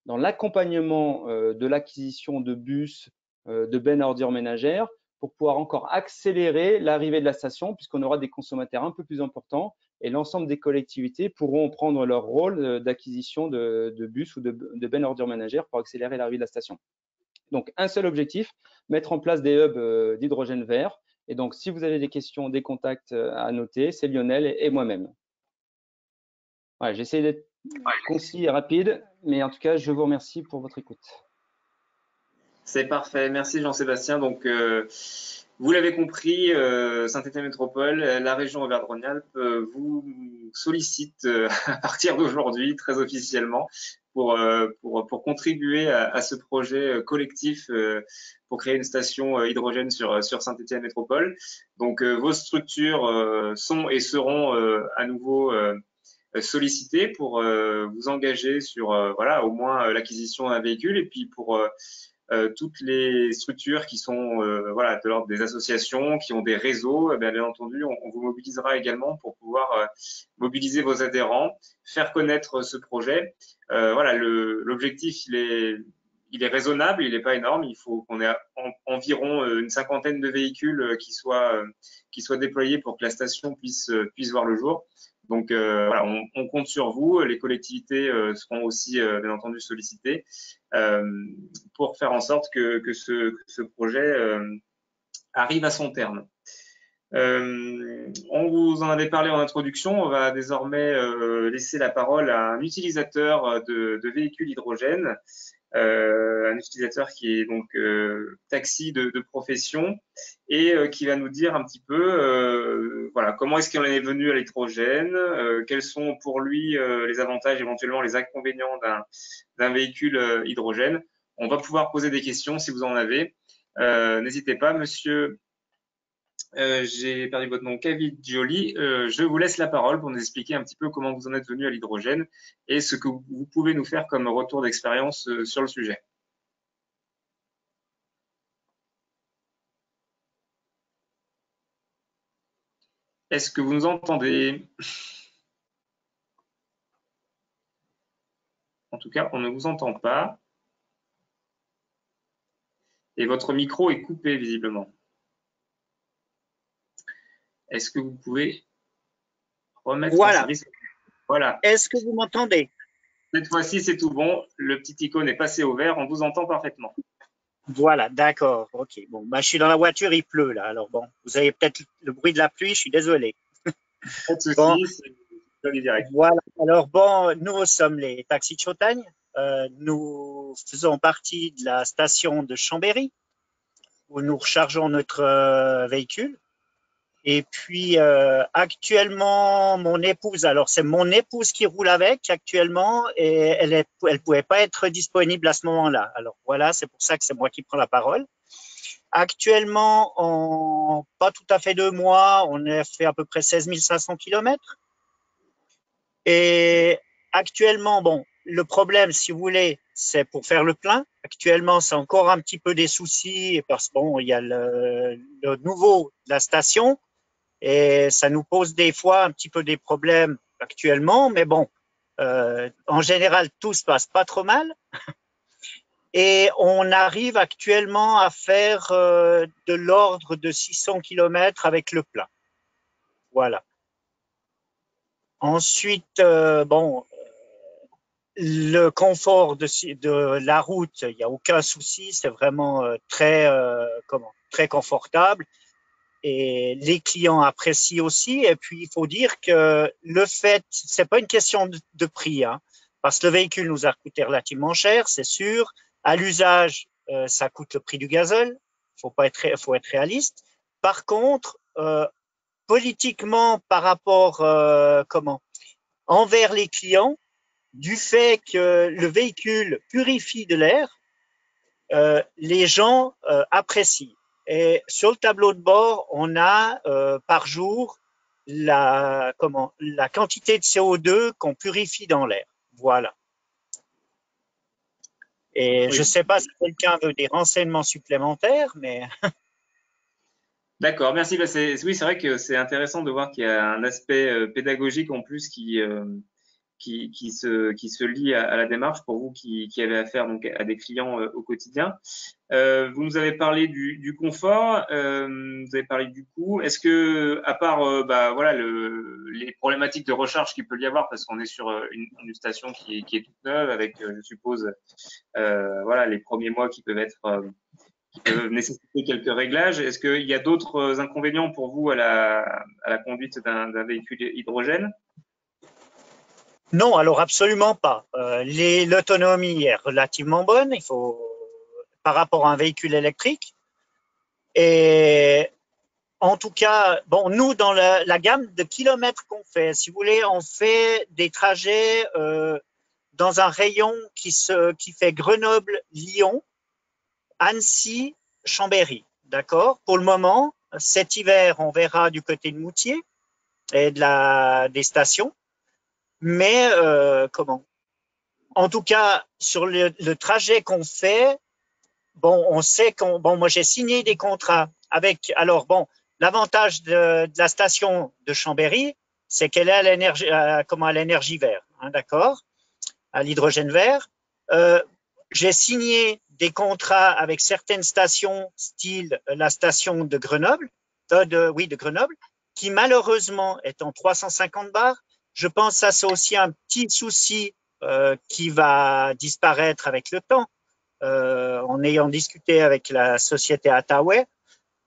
S3: l'accompagnement de l'acquisition de bus, de bennes à ordures ménagères, pour pouvoir encore accélérer l'arrivée de la station, puisqu'on aura des consommateurs un peu plus importants et l'ensemble des collectivités pourront prendre leur rôle d'acquisition de bus ou de bennes à ordures ménagères pour accélérer l'arrivée de la station. Donc, un seul objectif, mettre en place des hubs d'hydrogène vert. Et donc, si vous avez des questions, des contacts à noter, c'est Lionel et moi-même. Voilà, j'essaie d'être concis et rapide, mais en tout cas, je vous remercie pour votre écoute.
S1: C'est parfait. Merci Jean-Sébastien. Donc, vous l'avez compris, Saint-Étienne Métropole, la région Auvergne-Rhône-Alpes vous sollicite à partir d'aujourd'hui, très officiellement, pour contribuer à ce projet collectif pour créer une station hydrogène sur Saint-Étienne Métropole. Donc, vos structures sont et seront à nouveau sollicitées pour vous engager sur voilà, au moins l'acquisition d'un véhicule et puis pour toutes les structures qui sont voilà, de l'ordre des associations, qui ont des réseaux, bien entendu, on vous mobilisera également pour pouvoir mobiliser vos adhérents, faire connaître ce projet. Voilà, l'objectif, il est raisonnable, il n'est pas énorme. Il faut qu'on ait environ une 50aine de véhicules qui soient déployés pour que la station puisse voir le jour. Donc voilà, on compte sur vous. Les collectivités seront aussi bien entendu sollicitées pour faire en sorte que ce projet arrive à son terme. On vous en avait parlé en introduction. On va désormais laisser la parole à un utilisateur de véhicules hydrogène un utilisateur qui est donc taxi de profession et qui va nous dire un petit peu voilà, comment est-ce qu'il en est venu à l'hydrogène, quels sont pour lui les avantages, éventuellement les inconvénients d'un véhicule hydrogène. On va pouvoir poser des questions si vous en avez. N'hésitez pas, monsieur. J'ai perdu votre nom, Kavid Joly. Je vous laisse la parole pour nous expliquer un petit peu comment vous en êtes venu à l'hydrogène et ce que vous pouvez nous faire comme retour d'expérience sur le sujet. Est-ce que vous nous entendez? En tout cas, on ne vous entend pas. Et votre micro est coupé visiblement. Est-ce que vous pouvez remettre en service? Voilà.
S4: Est-ce que vous m'entendez?
S1: Cette fois-ci, c'est tout bon. Le petit icône est passé au vert. On vous entend parfaitement.
S4: Voilà, d'accord. Ok. Bon, bah, je suis dans la voiture, il pleut là. Alors bon, vous avez peut-être le bruit de la pluie. Je suis désolé.
S1: Pas de souci,
S4: bon,
S1: c'est direct.
S4: Voilà. Alors bon, nous sommes les taxis de Chautagne. Nous faisons partie de la station de Chambéry où nous rechargeons notre véhicule. Et puis actuellement, mon épouse, alors c'est mon épouse qui roule avec actuellement et elle pouvait pas être disponible à ce moment-là. Alors voilà, c'est pour ça que c'est moi qui prends la parole. Actuellement, en pas tout à fait 2 mois, on a fait à peu près 16 500 kilomètres. Et actuellement, bon, le problème, si vous voulez, c'est pour faire le plein. Actuellement, c'est encore un petit peu des soucis parce que bon, il y a le nouveau de la station. Et ça nous pose des fois un petit peu des problèmes actuellement, mais bon, en général, tout se passe pas trop mal. Et on arrive actuellement à faire de l'ordre de 600 km avec le plein. Voilà. Ensuite, bon, le confort de la route, il n'y a aucun souci, c'est vraiment très confortable. Et les clients apprécient aussi. Et puis, il faut dire que le fait, c'est pas une question de prix, hein, parce que le véhicule nous a coûté relativement cher, c'est sûr. À l'usage, ça coûte le prix du gazole. Faut être réaliste. Par contre, politiquement, par rapport, envers les clients, du fait que le véhicule purifie de l'air, les gens apprécient. Et sur le tableau de bord, on a par jour la quantité de CO2 qu'on purifie dans l'air. Voilà. Et oui. Je ne sais pas si quelqu'un veut des renseignements supplémentaires, mais…
S1: D'accord, merci. Oui, c'est vrai que c'est intéressant de voir qu'il y a un aspect pédagogique en plus qui se lie à la démarche pour vous qui avez affaire donc à des clients au quotidien. Vous nous avez parlé du confort, vous avez parlé du coût. Est-ce que, à part voilà les problématiques de recharge qu'il peut y avoir, parce qu'on est sur une station qui est toute neuve, avec je suppose voilà les premiers mois qui peuvent nécessiter quelques réglages. Est-ce qu'il y a d'autres inconvénients pour vous à la conduite d'un véhicule hydrogène?
S4: Non, alors absolument pas. L'autonomie est relativement bonne, par rapport à un véhicule électrique. Et en tout cas, bon, nous, dans la gamme de kilomètres qu'on fait, si vous voulez, on fait des trajets dans un rayon qui fait Grenoble-Lyon, Annecy-Chambéry. D'accord? Pour le moment, cet hiver, on verra du côté de Moutier et des stations. Mais en tout cas, sur le trajet qu'on fait, bon, on sait moi j'ai signé des contrats avec. Alors bon, l'avantage de la station de Chambéry, c'est qu'elle est à l'énergie verte, hein, d'accord, à l'hydrogène vert. J'ai signé des contrats avec certaines stations, style la station de Grenoble, de Grenoble, qui malheureusement est en 350 bars. Je pense que ça, c'est aussi un petit souci qui va disparaître avec le temps. En ayant discuté avec la société Attaway,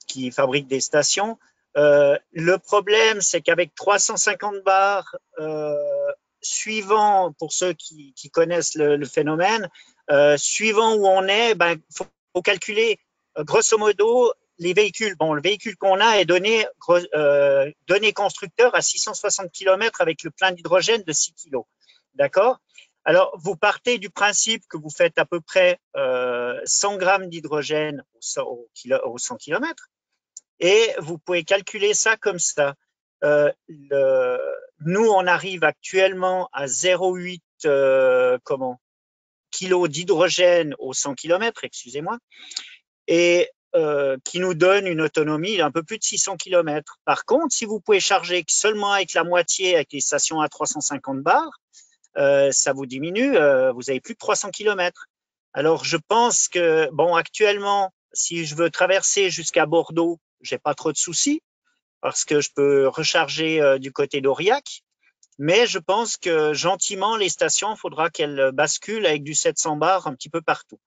S4: qui fabrique des stations, le problème, c'est qu'avec 350 bars, suivant, pour ceux qui connaissent le phénomène, suivant où on est, ben, faut calculer grosso modo les véhicules. Bon, le véhicule qu'on a est donné constructeur à 660 km avec le plein d'hydrogène de 6 kg. D'accord? Alors, vous partez du principe que vous faites à peu près 100 grammes d'hydrogène au 100 km et vous pouvez calculer ça comme ça. Nous, on arrive actuellement à 0,8 kg d'hydrogène au 100 km, excusez-moi, et qui nous donne une autonomie d'un peu plus de 600 km. Par contre, si vous pouvez charger seulement avec la moitié, avec les stations à 350 bars, ça vous diminue, vous avez plus de 300 km. Alors, je pense que, bon, actuellement, si je veux traverser jusqu'à Bordeaux, j'ai pas trop de soucis parce que je peux recharger du côté d'Aurillac. Mais je pense que gentiment, les stations, il faudra qu'elles basculent avec du 700 bars un petit peu partout.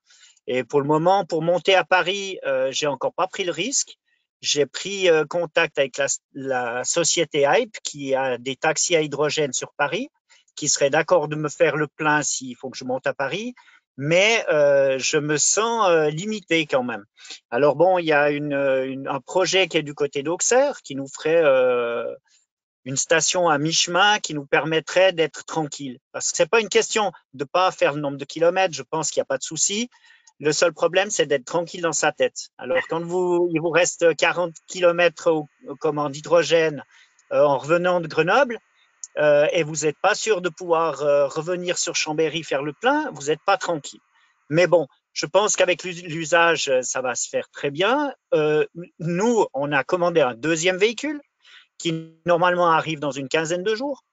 S4: Et pour le moment, pour monter à Paris, j'ai encore pas pris le risque. J'ai pris contact avec la société Hype qui a des taxis à hydrogène sur Paris, qui serait d'accord de me faire le plein s'il faut que je monte à Paris. Mais je me sens limité quand même. Alors bon, il y a un projet qui est du côté d'Auxerre qui nous ferait une station à mi-chemin qui nous permettrait d'être tranquille. Parce que c'est pas une question de pas faire le nombre de kilomètres, je pense qu'il n'y a pas de souci. Le seul problème, c'est d'être tranquille dans sa tête. Alors, quand il vous reste 40 kilomètres d'hydrogène en revenant de Grenoble, et vous n'êtes pas sûr de pouvoir revenir sur Chambéry faire le plein, vous n'êtes pas tranquille. Mais bon, je pense qu'avec l'usage, ça va se faire très bien. Nous, on a commandé un deuxième véhicule qui normalement arrive dans une quinzaine de jours.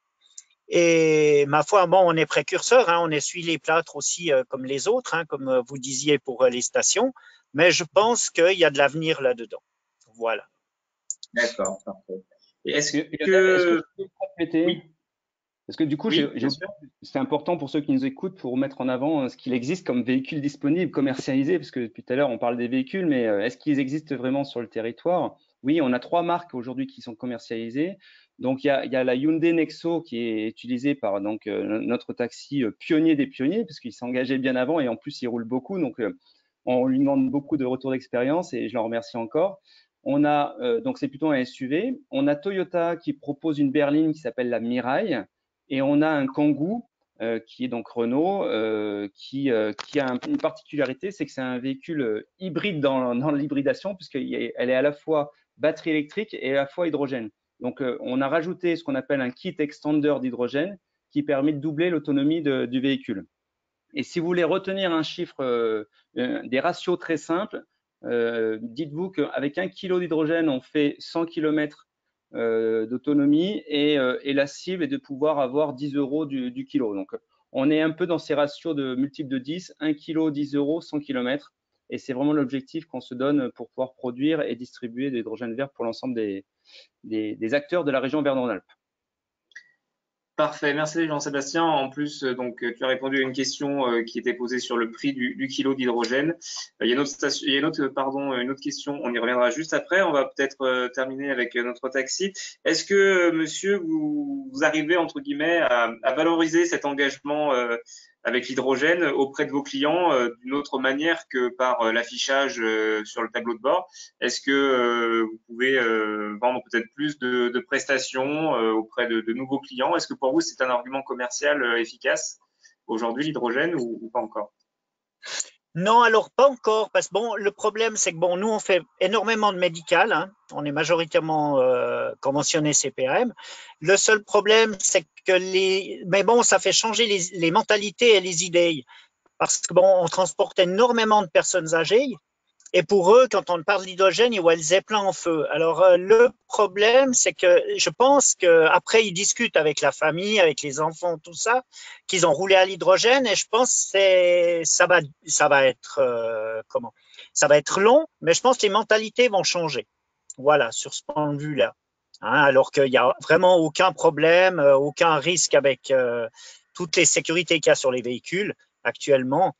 S4: Et ma foi, bon, on est précurseur, hein, on essuie les plâtres aussi comme les autres, hein, comme vous disiez pour les stations, mais je pense qu'il y a de l'avenir là-dedans. Voilà.
S1: D'accord, parfait. Et est-ce
S3: Est-ce
S1: que
S3: que je peux compléter?
S1: Oui.
S3: Parce que du coup,
S1: Oui, bien sûr.
S3: c'est important pour ceux qui nous écoutent pour mettre en avant ce qu'il existe comme véhicules disponibles, commercialisés, parce que depuis tout à l'heure, on parle des véhicules, mais est-ce qu'ils existent vraiment sur le territoire? Oui, on a 3 marques aujourd'hui qui sont commercialisées. Donc, il y a la Hyundai Nexo qui est utilisée par donc, notre taxi pionnier des pionniers, parce qu'il s'est engagé bien avant et en plus, il roule beaucoup. Donc, on lui demande beaucoup de retour d'expérience et je l'en remercie encore. On a, donc c'est plutôt un SUV. On a Toyota qui propose une berline qui s'appelle la Mirai. Et on a un Kangoo qui est donc Renault, qui a une particularité, c'est que c'est un véhicule hybride dans l'hybridation, puisqu'elle est à la fois batterie électrique et à la fois hydrogène. Donc, on a rajouté ce qu'on appelle un kit extender d'hydrogène qui permet de doubler l'autonomie du véhicule. Et si vous voulez retenir un chiffre, des ratios très simples, dites-vous qu'avec 1 kg d'hydrogène, on fait 100 km d'autonomie et la cible est de pouvoir avoir 10 € du kilo. Donc, on est un peu dans ces ratios de multiples de 10, 1 kg, 10 €, 100 km. Et c'est vraiment l'objectif qu'on se donne pour pouvoir produire et distribuer de l'hydrogène vert pour l'ensemble des acteurs de la région Auvergne-Rhône-Alpes.
S1: Parfait, merci Jean-Sébastien. En plus, donc, tu as répondu à une question qui était posée sur le prix du kilo d'hydrogène. Il y a une autre question, on y reviendra juste après. On va peut-être terminer avec notre taxi. Est-ce que, monsieur, vous arrivez, entre guillemets, à valoriser cet engagement avec l'hydrogène auprès de vos clients d'une autre manière que par l'affichage sur le tableau de bord? Est-ce que vous pouvez vendre peut-être plus de prestations auprès de nouveaux clients? Est-ce que pour vous, c'est un argument commercial efficace aujourd'hui, l'hydrogène, ou pas encore?
S4: Non, alors pas encore, parce que bon, le problème, c'est que bon, nous, on fait énormément de médical, hein, on est majoritairement conventionné CPAM. Le seul problème, c'est que mais bon, ça fait changer les mentalités et les idées, parce que bon, on transporte énormément de personnes âgées. Et pour eux, quand on parle d'hydrogène, ils voient le zeppelin en feu. Alors, le problème, c'est que je pense qu'après, ils discutent avec la famille, avec les enfants, tout ça, qu'ils ont roulé à l'hydrogène. Et je pense que ça va être, ça va être long, mais je pense que les mentalités vont changer. Voilà, sur ce point de vue-là. Hein, alors qu'il n'y a vraiment aucun problème, aucun risque avec toutes les sécurités qu'il y a sur les véhicules actuellement.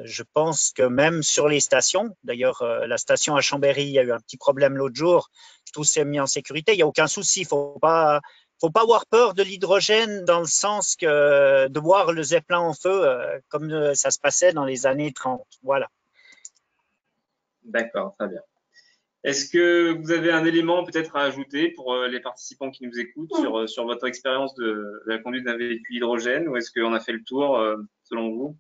S4: Je pense que même sur les stations, d'ailleurs, la station à Chambéry, il y a eu un petit problème l'autre jour, tout s'est mis en sécurité, il n'y a aucun souci, il ne faut pas avoir peur de l'hydrogène dans le sens que de voir le Zeppelin en feu comme ça se passait dans les années 30. Voilà.
S1: D'accord, très bien. Est-ce que vous avez un élément peut-être à ajouter pour les participants qui nous écoutent sur votre expérience de la conduite d'un véhicule hydrogène, ou est-ce qu'on a fait le tour selon vous?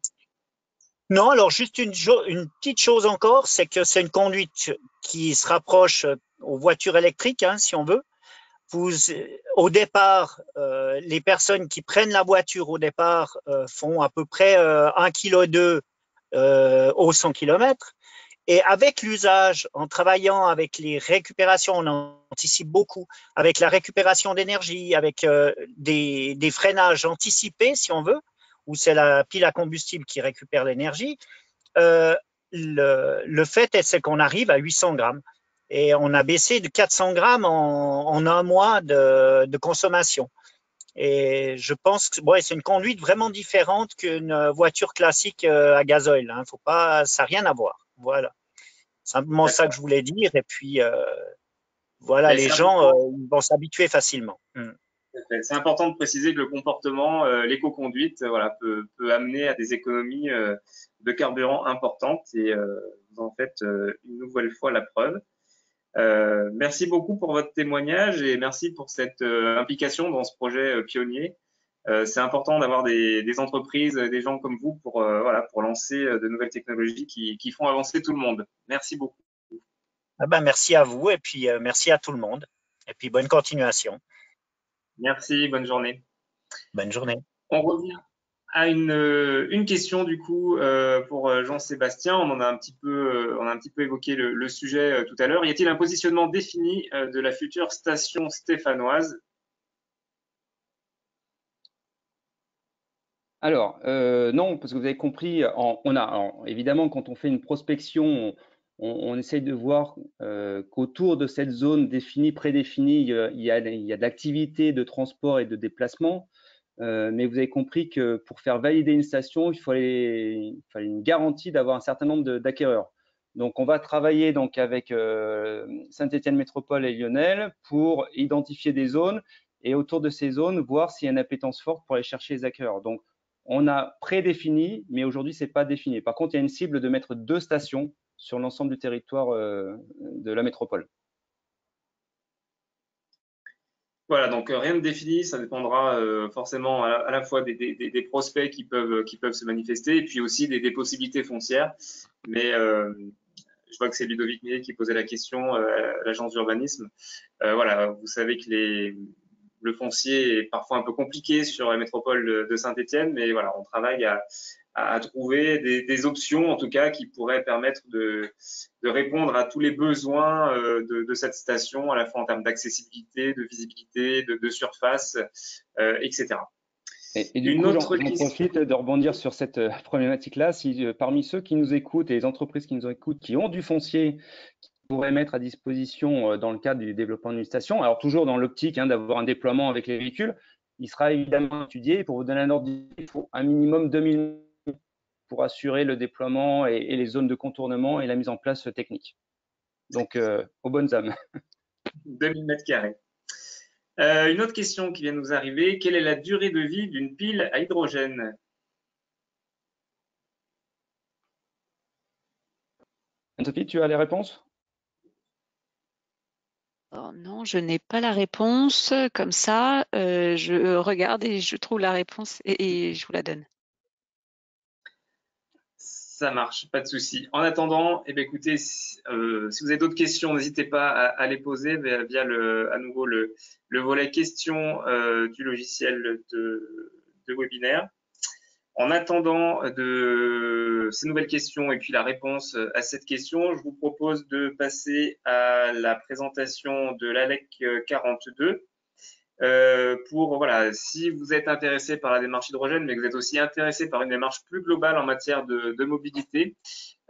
S4: Non, alors juste une petite chose encore, c'est que c'est une conduite qui se rapproche aux voitures électriques, hein, si on veut. Au départ, les personnes qui prennent la voiture au départ font à peu près 1,2 kg au 100 km. Et avec l'usage, en travaillant avec les récupérations, on anticipe beaucoup, avec la récupération d'énergie, avec des freinages anticipés, si on veut, où c'est la pile à combustible qui récupère l'énergie, le fait c'est qu'on arrive à 800 grammes. Et on a baissé de 400 grammes en un mois de consommation. Et je pense que c'est une conduite vraiment différente qu'une voiture classique à gazoil. Hein. Faut pas, ça n'a rien à voir. Voilà. Simplement ça que je voulais dire. Et puis, voilà,
S1: Mais
S4: les
S1: c'est
S4: gens
S1: important,
S4: ils vont s'habituer facilement.
S1: c'est important de préciser que le comportement, l'éco-conduite, voilà, peut amener à des économies de carburant importantes, et vous en faites une nouvelle fois la preuve. Merci beaucoup pour votre témoignage et merci pour cette implication dans ce projet pionnier. C'est important d'avoir des entreprises, des gens comme vous pour, voilà, pour lancer de nouvelles technologies qui font avancer tout le monde. Merci beaucoup.
S4: Ah ben, merci à vous et puis merci à tout le monde. Et puis bonne continuation.
S1: Merci, bonne journée.
S4: Bonne journée.
S1: On revient à une question du coup pour Jean-Sébastien. On a un petit peu évoqué le sujet tout à l'heure. Y a-t-il un positionnement défini de la future station stéphanoise?
S3: Alors, non, parce que vous avez compris, évidemment, quand on fait une prospection, on essaye de voir qu'autour de cette zone définie, prédéfinie, il y a de l'activité de transport et de déplacement. Mais vous avez compris que pour faire valider une station, il fallait une garantie d'avoir un certain nombre d'acquéreurs. Donc, on va travailler donc avec Saint-Étienne Métropole et Lionel pour identifier des zones et autour de ces zones, voir s'il y a une appétence forte pour aller chercher les acquéreurs. Donc, on a prédéfini, mais aujourd'hui, ce n'est pas défini. Par contre, il y a une cible de mettre 2 stations sur l'ensemble du territoire de la métropole.
S1: Voilà, donc rien de défini, ça dépendra forcément à la fois des prospects qui peuvent se manifester et puis aussi des possibilités foncières. Mais je vois que c'est Ludovic Millet qui posait la question à l'agence d'urbanisme. Voilà, vous savez que le foncier est parfois un peu compliqué sur la métropole de Saint-Étienne, mais voilà, on travaille à trouver des options, en tout cas, qui pourraient permettre de répondre à tous les besoins de cette station, à la fois en termes d'accessibilité, de visibilité, de surface, etc.
S3: Et du coup, j'en profite de rebondir sur cette problématique-là. Si parmi ceux qui nous écoutent et les entreprises qui nous écoutent, qui ont du foncier, qui pourraient mettre à disposition dans le cadre du développement d'une station, alors toujours dans l'optique d'avoir un déploiement avec les véhicules, il sera évidemment étudié. Pour vous donner un ordre d'idée, il faut un minimum 2000 pour assurer le déploiement et les zones de contournement et la mise en place technique. Donc, aux bonnes âmes.
S1: 2000 mètres carrés. Une autre question qui vient de nous arriver, quelle est la durée de vie d'une pile à hydrogène?
S3: Anne-Sophie, tu as les réponses?
S2: Oh non, je n'ai pas la réponse comme ça. Je regarde et je trouve la réponse et je vous la donne.
S1: Ça marche, pas de souci. En attendant, eh bien, écoutez, si vous avez d'autres questions, n'hésitez pas à les poser via à nouveau le volet questions du logiciel de webinaire. En attendant de ces nouvelles questions et puis la réponse à cette question, je vous propose de passer à la présentation de l'ALEC 42. Pour voilà, si vous êtes intéressé par la démarche hydrogène, mais que vous êtes aussi intéressé par une démarche plus globale en matière de mobilité,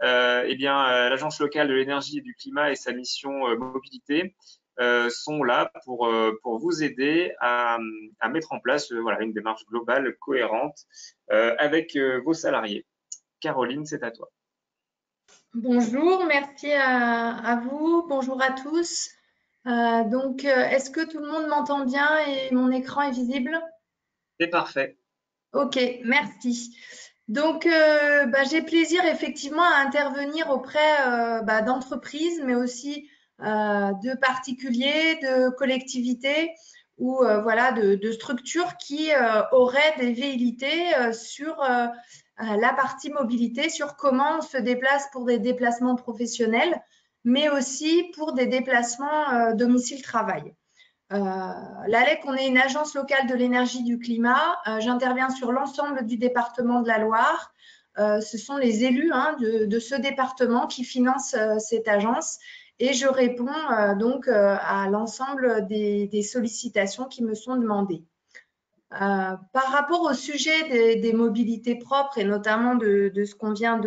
S1: eh bien, l'Agence locale de l'énergie et du climat et sa mission mobilité sont là pour vous aider à mettre en place voilà, une démarche globale cohérente avec vos salariés. Caroline, c'est à toi.
S5: Bonjour, merci à vous. Bonjour à tous. Est-ce que tout le monde m'entend bien et mon écran est visible?
S1: C'est parfait.
S5: Ok, merci. Donc, j'ai plaisir effectivement à intervenir auprès d'entreprises, mais aussi de particuliers, de collectivités ou voilà, de structures qui auraient des velléités sur la partie mobilité, sur comment on se déplace pour des déplacements professionnels, mais aussi pour des déplacements domicile-travail. L'ALEC, on est une agence locale de l'énergie du climat. J'interviens sur l'ensemble du département de la Loire. Ce sont les élus de ce département qui financent cette agence et je réponds à l'ensemble des sollicitations qui me sont demandées. Par rapport au sujet des mobilités propres et notamment de ce qu'on vient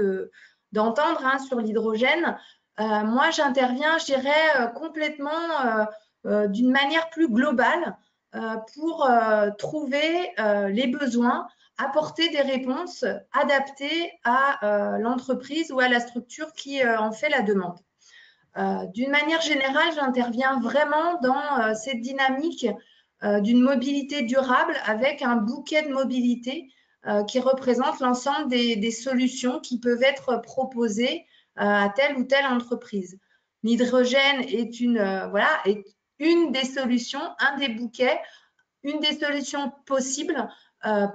S5: d'entendre sur l'hydrogène, moi j'interviens, je dirais, complètement d'une manière plus globale pour trouver les besoins, apporter des réponses adaptées à l'entreprise ou à la structure qui en fait la demande. D'une manière générale, j'interviens vraiment dans cette dynamique d'une mobilité durable avec un bouquet de mobilité qui représente l'ensemble des solutions qui peuvent être proposées à telle ou telle entreprise. L'hydrogène est une des solutions, un des bouquets, une des solutions possibles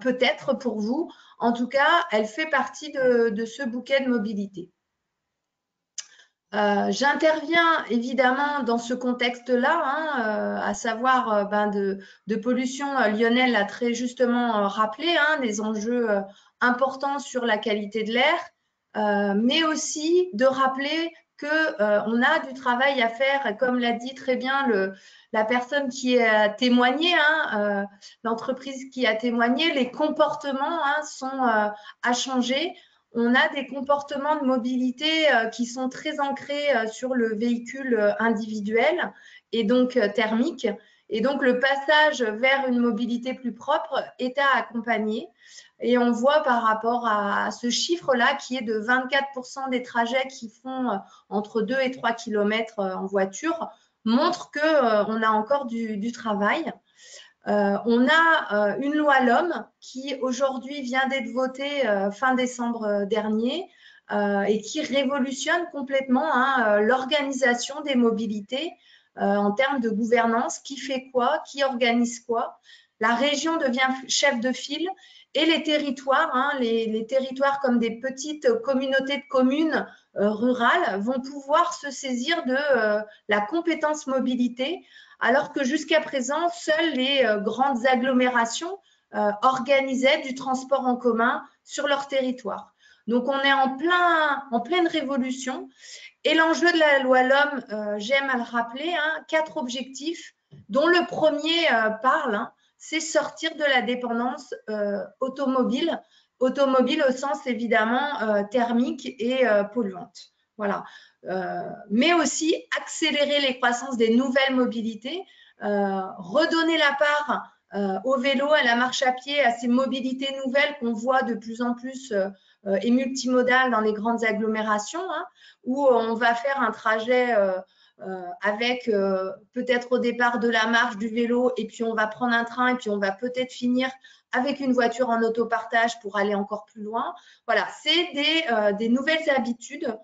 S5: peut-être pour vous. En tout cas, elle fait partie de ce bouquet de mobilité. J'interviens évidemment dans ce contexte-là, à savoir de pollution. Lionel l'a très justement rappelé, des enjeux importants sur la qualité de l'air, mais aussi de rappeler qu'on a du travail à faire, et comme l'a dit très bien la personne qui a témoigné, l'entreprise qui a témoigné, les comportements sont à changer. On a des comportements de mobilité qui sont très ancrés sur le véhicule individuel et donc thermique. Et donc, le passage vers une mobilité plus propre est à accompagner. Et on voit par rapport à ce chiffre-là qui est de 24% des trajets qui font entre 2 et 3 km en voiture, montre qu'on a encore du travail. On a une loi LOM qui aujourd'hui vient d'être votée fin décembre dernier et qui révolutionne complètement l'organisation des mobilités en termes de gouvernance, qui fait quoi, qui organise quoi. La région devient chef de file et les territoires, les territoires comme des petites communautés de communes rurales vont pouvoir se saisir de la compétence mobilité, alors que jusqu'à présent, seules les grandes agglomérations organisaient du transport en commun sur leur territoire. Donc, on est en pleine révolution. Et l'enjeu de la loi LOM, j'aime à le rappeler, 4 objectifs, dont le premier parle, c'est sortir de la dépendance automobile au sens évidemment thermique et polluante. Voilà. Mais aussi accélérer les croissances des nouvelles mobilités, redonner la part au vélo, à la marche à pied, à ces mobilités nouvelles qu'on voit de plus en plus et multimodales dans les grandes agglomérations, où on va faire un trajet avec peut-être au départ de la marche, du vélo, et puis on va prendre un train, et puis on va peut-être finir avec une voiture en autopartage pour aller encore plus loin. Voilà, c'est des nouvelles habitudes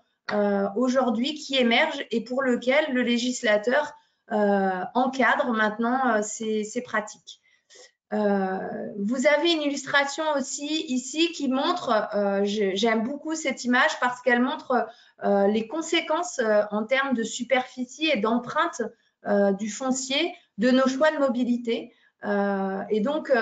S5: aujourd'hui qui émergent et pour lequel le législateur encadre maintenant ces pratiques. Vous avez une illustration aussi ici qui montre, j'aime beaucoup cette image parce qu'elle montre les conséquences en termes de superficie et d'empreinte du foncier de nos choix de mobilité. Et donc,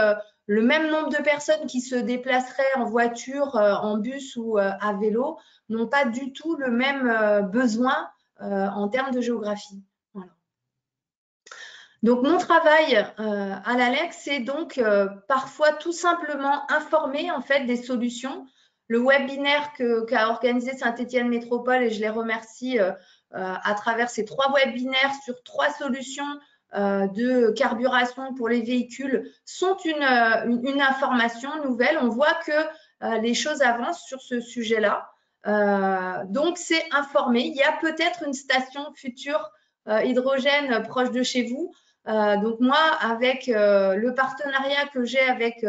S5: le même nombre de personnes qui se déplaceraient en voiture, en bus ou à vélo n'ont pas du tout le même besoin en termes de géographie. Voilà. Donc, mon travail à l'ALEC, c'est donc parfois tout simplement informer en fait des solutions. Le webinaire qu'a organisé Saint-Étienne Métropole, et je les remercie à travers ces 3 webinaires sur 3 solutions de carburation pour les véhicules, sont une information nouvelle. On voit que les choses avancent sur ce sujet-là. Donc, c'est informer. Il y a peut-être une station future hydrogène proche de chez vous. Donc moi, avec le partenariat que j'ai avec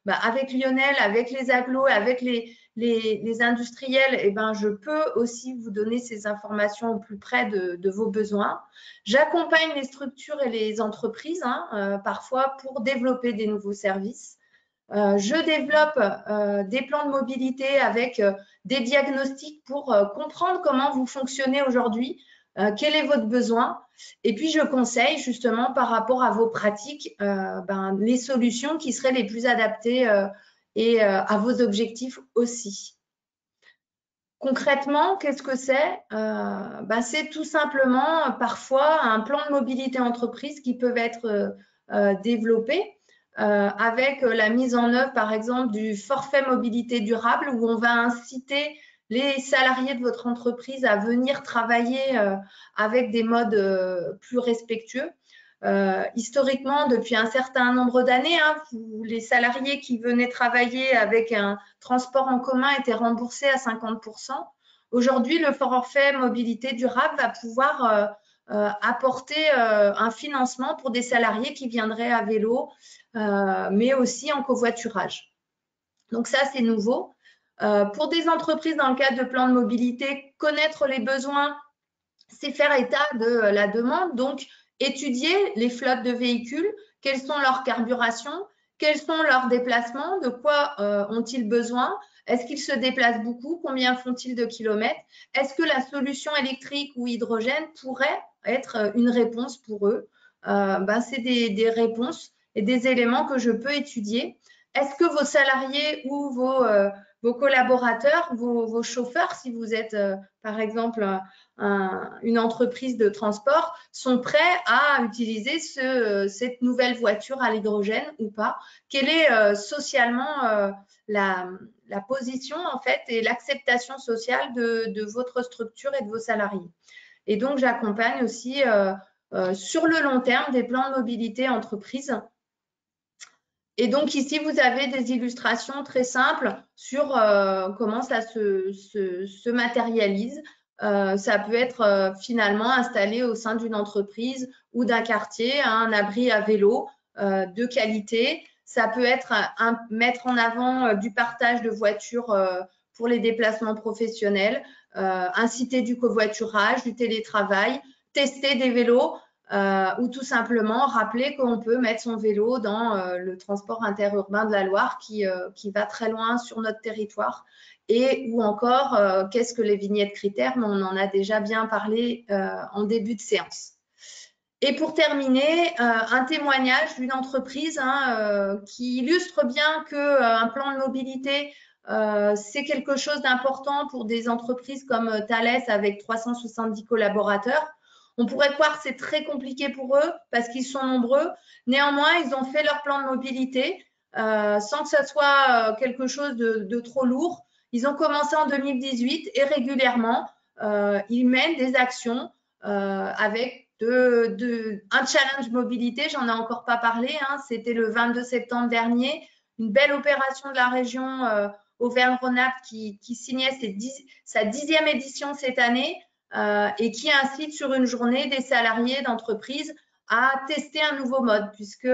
S5: Lionel, avec les agglos, avec les industriels, eh ben, je peux aussi vous donner ces informations au plus près de vos besoins. J'accompagne les structures et les entreprises parfois pour développer des nouveaux services. Je développe des plans de mobilité avec des diagnostics pour comprendre comment vous fonctionnez aujourd'hui, quel est votre besoin. Et puis, je conseille justement par rapport à vos pratiques les solutions qui seraient les plus adaptées et à vos objectifs aussi. Concrètement, qu'est-ce que c'est? C'est tout simplement parfois un plan de mobilité entreprise qui peut être développé avec la mise en œuvre, par exemple, du forfait mobilité durable où on va inciter les salariés de votre entreprise à venir travailler avec des modes plus respectueux. Historiquement, depuis un certain nombre d'années, les salariés qui venaient travailler avec un transport en commun étaient remboursés à 50%. Aujourd'hui, le forfait mobilité durable va pouvoir apporter un financement pour des salariés qui viendraient à vélo, mais aussi en covoiturage. Donc ça, c'est nouveau. Pour des entreprises dans le cadre de plans de mobilité, connaître les besoins, c'est faire état de la demande. Donc, étudier les flottes de véhicules, quelles sont leurs carburations, quels sont leurs déplacements, de quoi ont-ils besoin, est-ce qu'ils se déplacent beaucoup, combien font-ils de kilomètres, est-ce que la solution électrique ou hydrogène pourrait être une réponse pour eux. C'est des réponses et des éléments que je peux étudier. Est-ce que vos salariés ou vos collaborateurs, vos chauffeurs, si vous êtes par exemple une entreprise de transport, sont prêts à utiliser cette nouvelle voiture à l'hydrogène ou pas? Quelle est socialement la position en fait et l'acceptation sociale de votre structure et de vos salariés? Et donc, j'accompagne aussi sur le long terme des plans de mobilité entreprise. Et donc, ici, vous avez des illustrations très simples sur comment ça se matérialise. Ça peut être finalement installé au sein d'une entreprise ou d'un quartier, un abri à vélo de qualité. Ça peut être mettre en avant du partage de voitures pour les déplacements professionnels, inciter du covoiturage, du télétravail, tester des vélos. Ou tout simplement rappeler qu'on peut mettre son vélo dans le transport interurbain de la Loire qui va très loin sur notre territoire. Et ou encore, qu'est-ce que les vignettes critères? Mais on en a déjà bien parlé en début de séance. Et pour terminer, un témoignage d'une entreprise qui illustre bien qu'un plan de mobilité, c'est quelque chose d'important pour des entreprises comme Thales avec 370 collaborateurs. On pourrait croire que c'est très compliqué pour eux parce qu'ils sont nombreux. Néanmoins, ils ont fait leur plan de mobilité sans que ça soit quelque chose de trop lourd. Ils ont commencé en 2018 et régulièrement, ils mènent des actions avec un challenge mobilité. J'en ai encore pas parlé. C'était le 22 septembre dernier. Une belle opération de la région Auvergne-Rhône-Alpes qui signait sa 10e édition cette année. Et qui incite sur une journée des salariés d'entreprise à tester un nouveau mode, puisque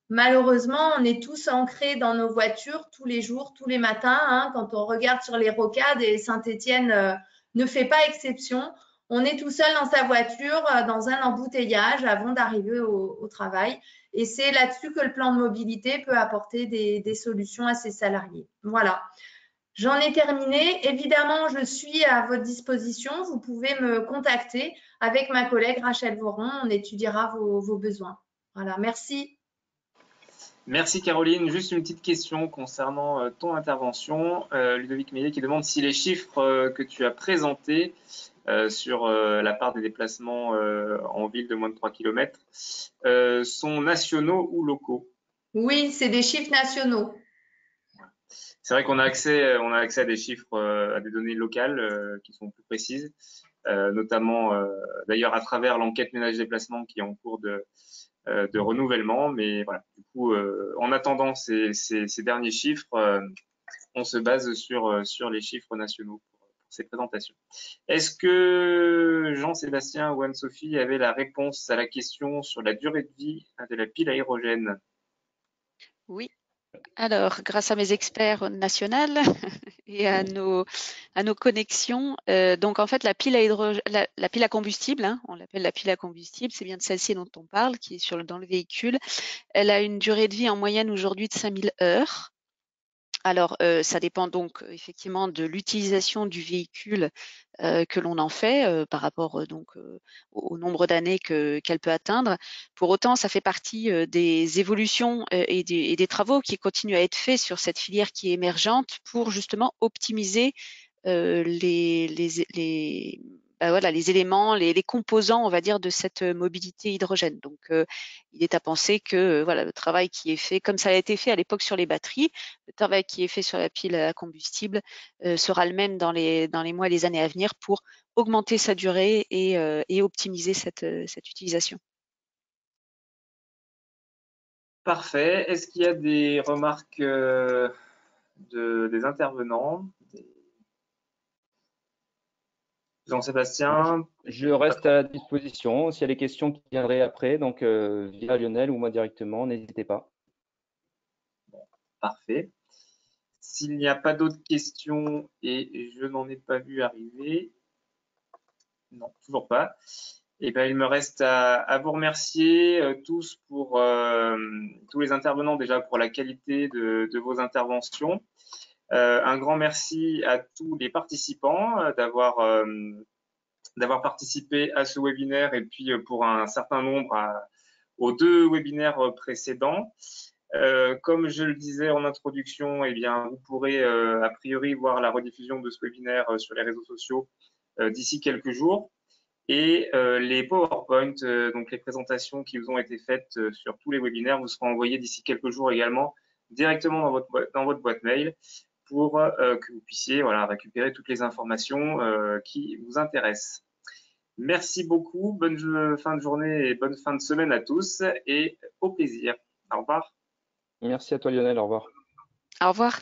S5: malheureusement, on est tous ancrés dans nos voitures tous les jours, tous les matins. Quand on regarde sur les rocades, et Saint-Étienne ne fait pas exception, on est tout seul dans sa voiture, dans un embouteillage avant d'arriver au travail. Et c'est là-dessus que le plan de mobilité peut apporter des solutions à ses salariés. Voilà. J'en ai terminé. Évidemment, je suis à votre disposition. Vous pouvez me contacter avec ma collègue Rachel Voron. On étudiera vos besoins. Voilà, merci.
S1: Merci Caroline. Juste une petite question concernant ton intervention. Ludovic Meillet qui demande si les chiffres que tu as présentés sur la part des déplacements en ville de moins de 3 km sont nationaux ou locaux?
S5: Oui, c'est des chiffres nationaux.
S1: C'est vrai qu'on a accès à des chiffres, à des données locales qui sont plus précises, notamment d'ailleurs à travers l'enquête ménage déplacement qui est en cours de renouvellement. Mais voilà, du coup, en attendant ces derniers chiffres, on se base sur les chiffres nationaux pour ces présentations. Est-ce que Jean-Sébastien ou Anne-Sophie avaient la réponse à la question sur la durée de vie de la pile à hydrogène?
S2: Oui. Alors, grâce à mes experts nationaux et à nos connexions, donc en fait la pile à la pile à combustible, hein, on l'appelle la pile à combustible, c'est bien de celle-ci dont on parle, qui est dans le véhicule. Elle a une durée de vie en moyenne aujourd'hui de 5000 heures. Alors, ça dépend donc effectivement de l'utilisation du véhicule que l'on en fait par rapport au nombre d'années qu'elle peut atteindre. Pour autant, ça fait partie des évolutions et des travaux qui continuent à être faits sur cette filière qui est émergente pour justement optimiser les éléments, les composants, on va dire, de cette mobilité hydrogène. Donc, il est à penser que voilà, le travail qui est fait, comme ça a été fait à l'époque sur les batteries, le travail qui est fait sur la pile à combustible sera le même dans les mois et les années à venir pour augmenter sa durée et optimiser cette utilisation.
S1: Parfait. Est-ce qu'il y a des remarques des intervenants? Jean-Sébastien?
S3: Je reste à la disposition. S'il y a des questions qui viendraient après, donc via Lionel ou moi directement, n'hésitez pas.
S1: Bon, parfait. S'il n'y a pas d'autres questions, et je n'en ai pas vu arriver, non, toujours pas, et ben, il me reste à vous remercier tous pour tous les intervenants déjà pour la qualité de vos interventions. Un grand merci à tous les participants d'avoir participé à ce webinaire et puis pour un certain nombre aux 2 webinaires précédents. Comme je le disais en introduction, eh bien, vous pourrez a priori voir la rediffusion de ce webinaire sur les réseaux sociaux d'ici quelques jours. Et les PowerPoint, donc les présentations qui vous ont été faites sur tous les webinaires, vous seront envoyées d'ici quelques jours également directement dans votre boîte mail pour que vous puissiez voilà, récupérer toutes les informations qui vous intéressent. Merci beaucoup, bonne fin de journée et bonne fin de semaine à tous et au plaisir. Au revoir.
S3: Merci à toi Lionel, au revoir.
S2: Au revoir.